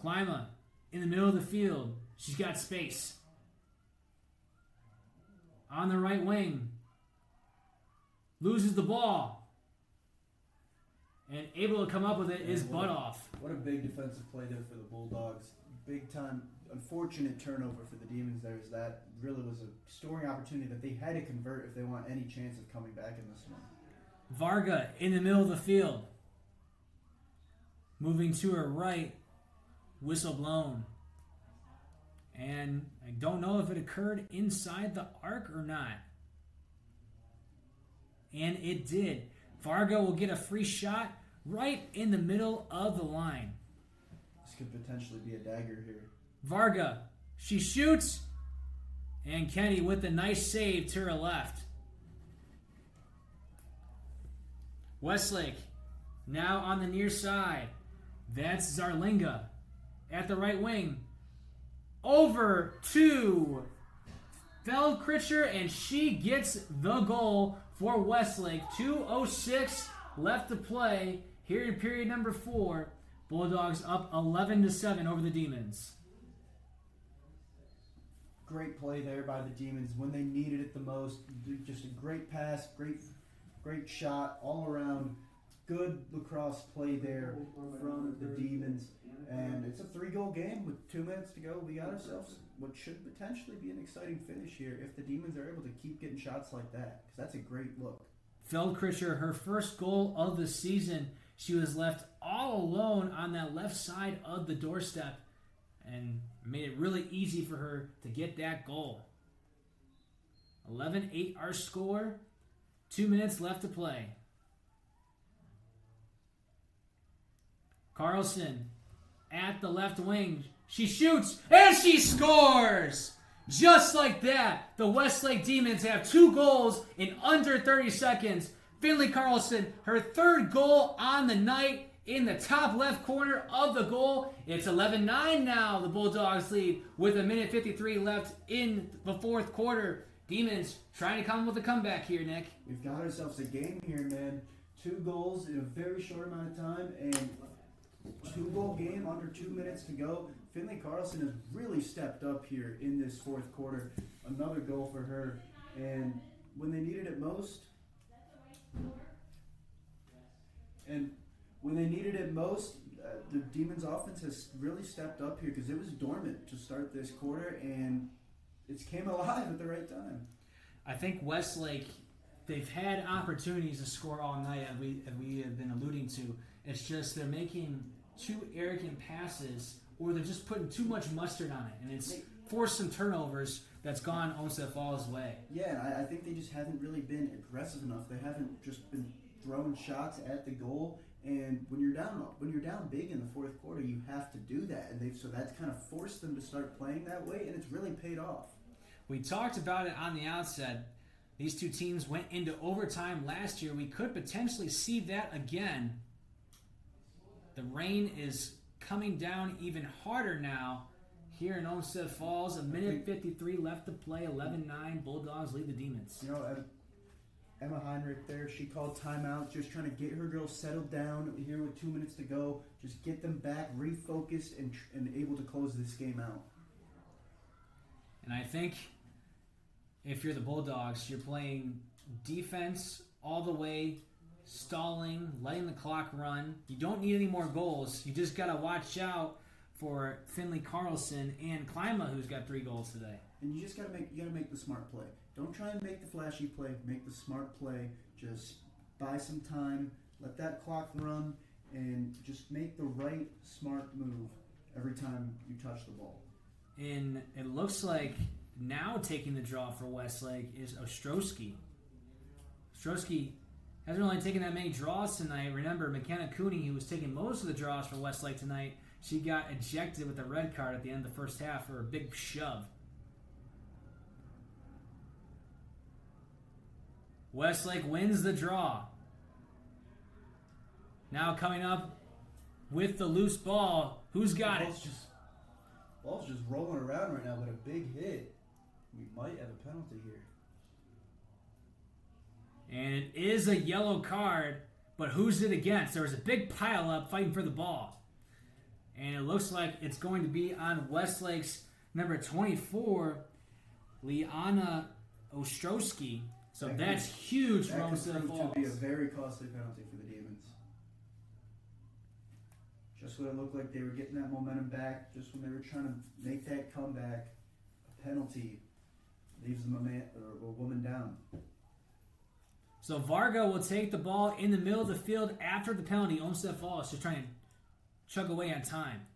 Klima in the middle of the field. She's got space. On the right wing. Loses the ball. And able to come up with it is Butoff. What a big defensive play there for the Bulldogs. Big time, unfortunate turnover for the Demons. There's that really was a scoring opportunity that they had to convert if they want any chance of coming back in this one. Varga in the middle of the field. Moving to her right. Whistle blown. And I don't know if it occurred inside the arc or not. And it did. Varga will get a free shot right in the middle of the line. This could potentially be a dagger here. Varga, she shoots. And Kenny with a nice save to her left. Westlake now on the near side. That's Zarlinga at the right wing. Over to Feldkricher, and she gets the goal for Westlake. 2:06 left to play here in period number 4. Bulldogs up 11-7 over the Demons. Great play there by the Demons when they needed it the most. Just a great pass, great shot all around. Good lacrosse play there from the Demons. And it's a 3-goal game with 2 minutes to go. We got ourselves what should potentially be an exciting finish here if the Demons are able to keep getting shots like that, because that's a great look. Feldkricher, her first goal of the season. She was left all alone on that left side of the doorstep and made it really easy for her to get that goal. 11-8 our score. 2 minutes left to play. Carlson at the left wing. She shoots and she scores! Just like that, the Westlake Demons have 2 goals in under 30 seconds. Finley Carlson, her 3rd goal on the night, in the top left corner of the goal. It's 11-9 now. The Bulldogs lead with 1:53 left in the fourth quarter. Demons trying to come with a comeback here, Nick. We've got ourselves a game here, man. 2 goals in a very short amount of time, and 2-goal game under 2 minutes to go. Finley Carlson has really stepped up here in this fourth quarter. Another goal for her, and when they needed it most, the Demons offense has really stepped up here because it was dormant to start this quarter, and it's came alive at the right time. I think Westlake, they've had opportunities to score all night, as we have been alluding to. It's just they're making too arrogant passes, or they're just putting too much mustard on it, and it's forced some turnovers that's gone Olmsted Falls' way. Yeah, and I think they just haven't really been aggressive enough. They haven't just been throwing shots at the goal. And when you're down big in the fourth quarter, you have to do that, and so that's kind of forced them to start playing that way, and it's really paid off. We talked about it on the outset. These two teams went into overtime last year. We could potentially see that again. The rain is coming down even harder now here in Olmsted Falls. 1:53 left to play. 11-9. Bulldogs lead the Demons. You know, Emma Heinrich there, she called timeout, just trying to get her girls settled down here with 2 minutes to go. Just get them back, refocused, and able to close this game out. And I think if you're the Bulldogs, you're playing defense all the way, stalling, letting the clock run. You don't need any more goals. You just got to watch out for Finley Carlson and Klima, who's got 3 goals today. And you just got to make the smart play. Don't try and make the flashy play. Make the smart play. Just buy some time. Let that clock run, and just make the right smart move every time you touch the ball. And it looks like now taking the draw for Westlake is Ostrowski. Ostrowski hasn't really taken that many draws tonight. Remember, McKenna Cooney, who was taking most of the draws for Westlake tonight, she got ejected with a red card at the end of the first half for a big shove. Westlake wins the draw. Now coming up with the loose ball. Who's got it? Ball's just rolling around right now with a big hit. We might have a penalty here. And it is a yellow card, but who's it against? There was a big pile up fighting for the ball. And it looks like it's going to be on Westlake's number 24, Liana Ostrowski. So that's huge for Olmsted Falls. That could be a very costly penalty for the Demons. Just when it looked like they were getting that momentum back, just when they were trying to make that comeback, a penalty leaves them a woman down. So Varga will take the ball in the middle of the field after the penalty. Olmsted Falls just trying to chug away on time.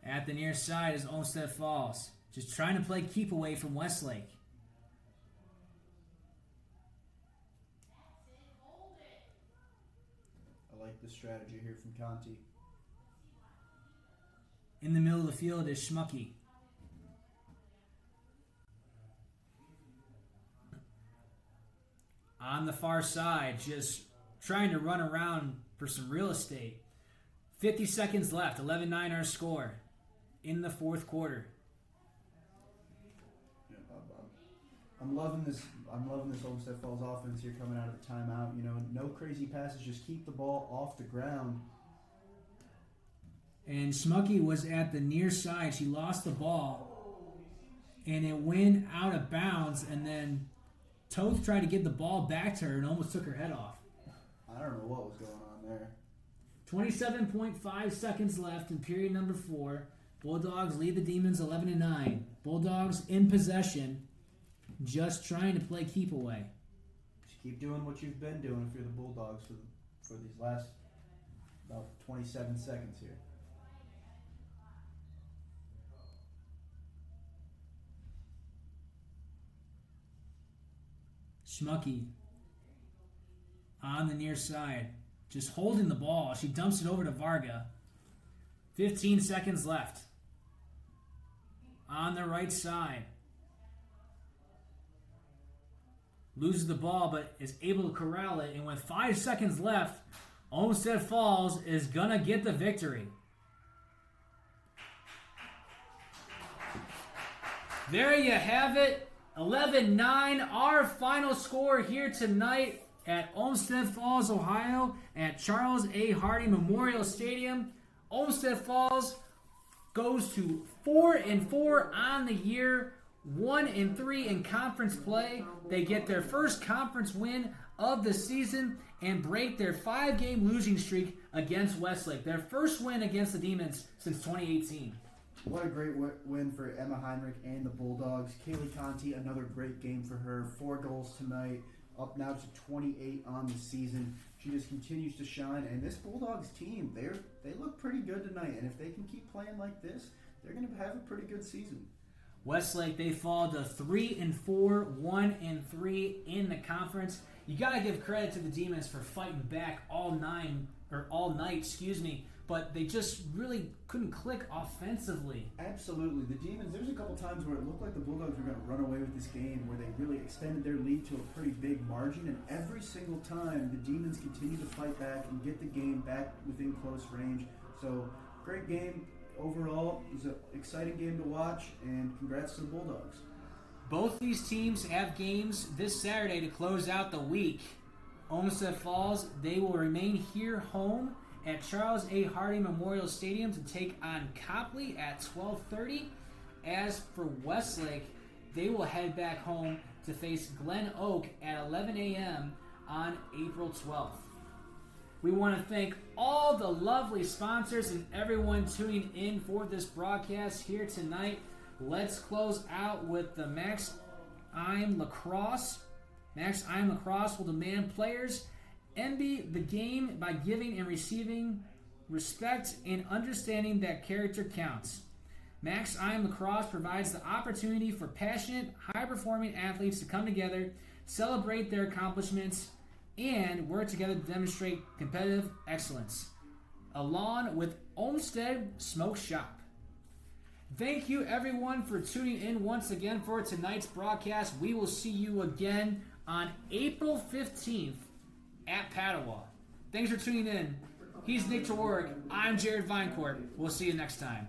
At the near side is Olmsted Falls, just trying to play keep away from Westlake. I like the strategy here from Conti. In the middle of the field is Schmucky. On the far side, just trying to run around for some real estate. 50 seconds left, 11-9 our score in the fourth quarter. Yeah, I'm loving this. I'm loving this Olmsted Falls offense here coming out of the timeout. You know, no crazy passes, just keep the ball off the ground. And Schmucky was at the near side. She lost the ball, and it went out of bounds, and then Toth tried to get the ball back to her and almost took her head off. I don't know what was going on there. 27.5 seconds left in period number 4. Bulldogs lead the Demons 11-9. Bulldogs in possession, just trying to play keep away. Just keep doing what you've been doing if you're the Bulldogs for these last about 27 seconds here. Schmucky on the near side, just holding the ball. She dumps it over to Varga. 15 seconds left. On the right side. loses the ball but is able to corral it. And with 5 seconds left, Olmsted Falls is going to get the victory. There you have it. 11-9, our final score here tonight at Olmsted Falls, Ohio, at Charles A. Harding Memorial Stadium. Olmsted Falls goes to 4-4 on the year, 1-3 in conference play. They get their first conference win of the season and break their 5-game losing streak against Westlake. Their first win against the Demons since 2018. What a great win for Emma Heinrich and the Bulldogs. Kaylee Conti, another great game for her. 4 goals tonight, up now to 28 on the season. She just continues to shine. And this Bulldogs team, they look pretty good tonight. And if they can keep playing like this, they're going to have a pretty good season. Westlake, they fall to 3-4, 1-3 in the conference. You got to give credit to the Demons for fighting back all night, but they just really couldn't click offensively. Absolutely. The Demons, there's a couple times where it looked like the Bulldogs were going to run away with this game, where they really extended their lead to a pretty big margin, and every single time the Demons continue to fight back and get the game back within close range. So, great game overall. It was an exciting game to watch, and congrats to the Bulldogs. Both these teams have games this Saturday to close out the week. Olmsted Falls, they will remain here home at Charles A. Harding Memorial Stadium to take on Copley at 12:30. As for Westlake, they will head back home to face Glen Oak at 11 a.m. on April 12th. We want to thank all the lovely sponsors and everyone tuning in for this broadcast here tonight. Let's close out with the Max I'm Lacrosse. Max I'm Lacrosse will demand players envy the game by giving and receiving respect and understanding that character counts. Max I'm Lacrosse provides the opportunity for passionate, high-performing athletes to come together, celebrate their accomplishments, and work together to demonstrate competitive excellence, along with Olmsted Smoke Shop. Thank you, everyone, for tuning in once again for tonight's broadcast. We will see you again on April 15th at Padua. Thanks for tuning in. He's Nick Tewark. I'm Jared Vinecourt. We'll see you next time.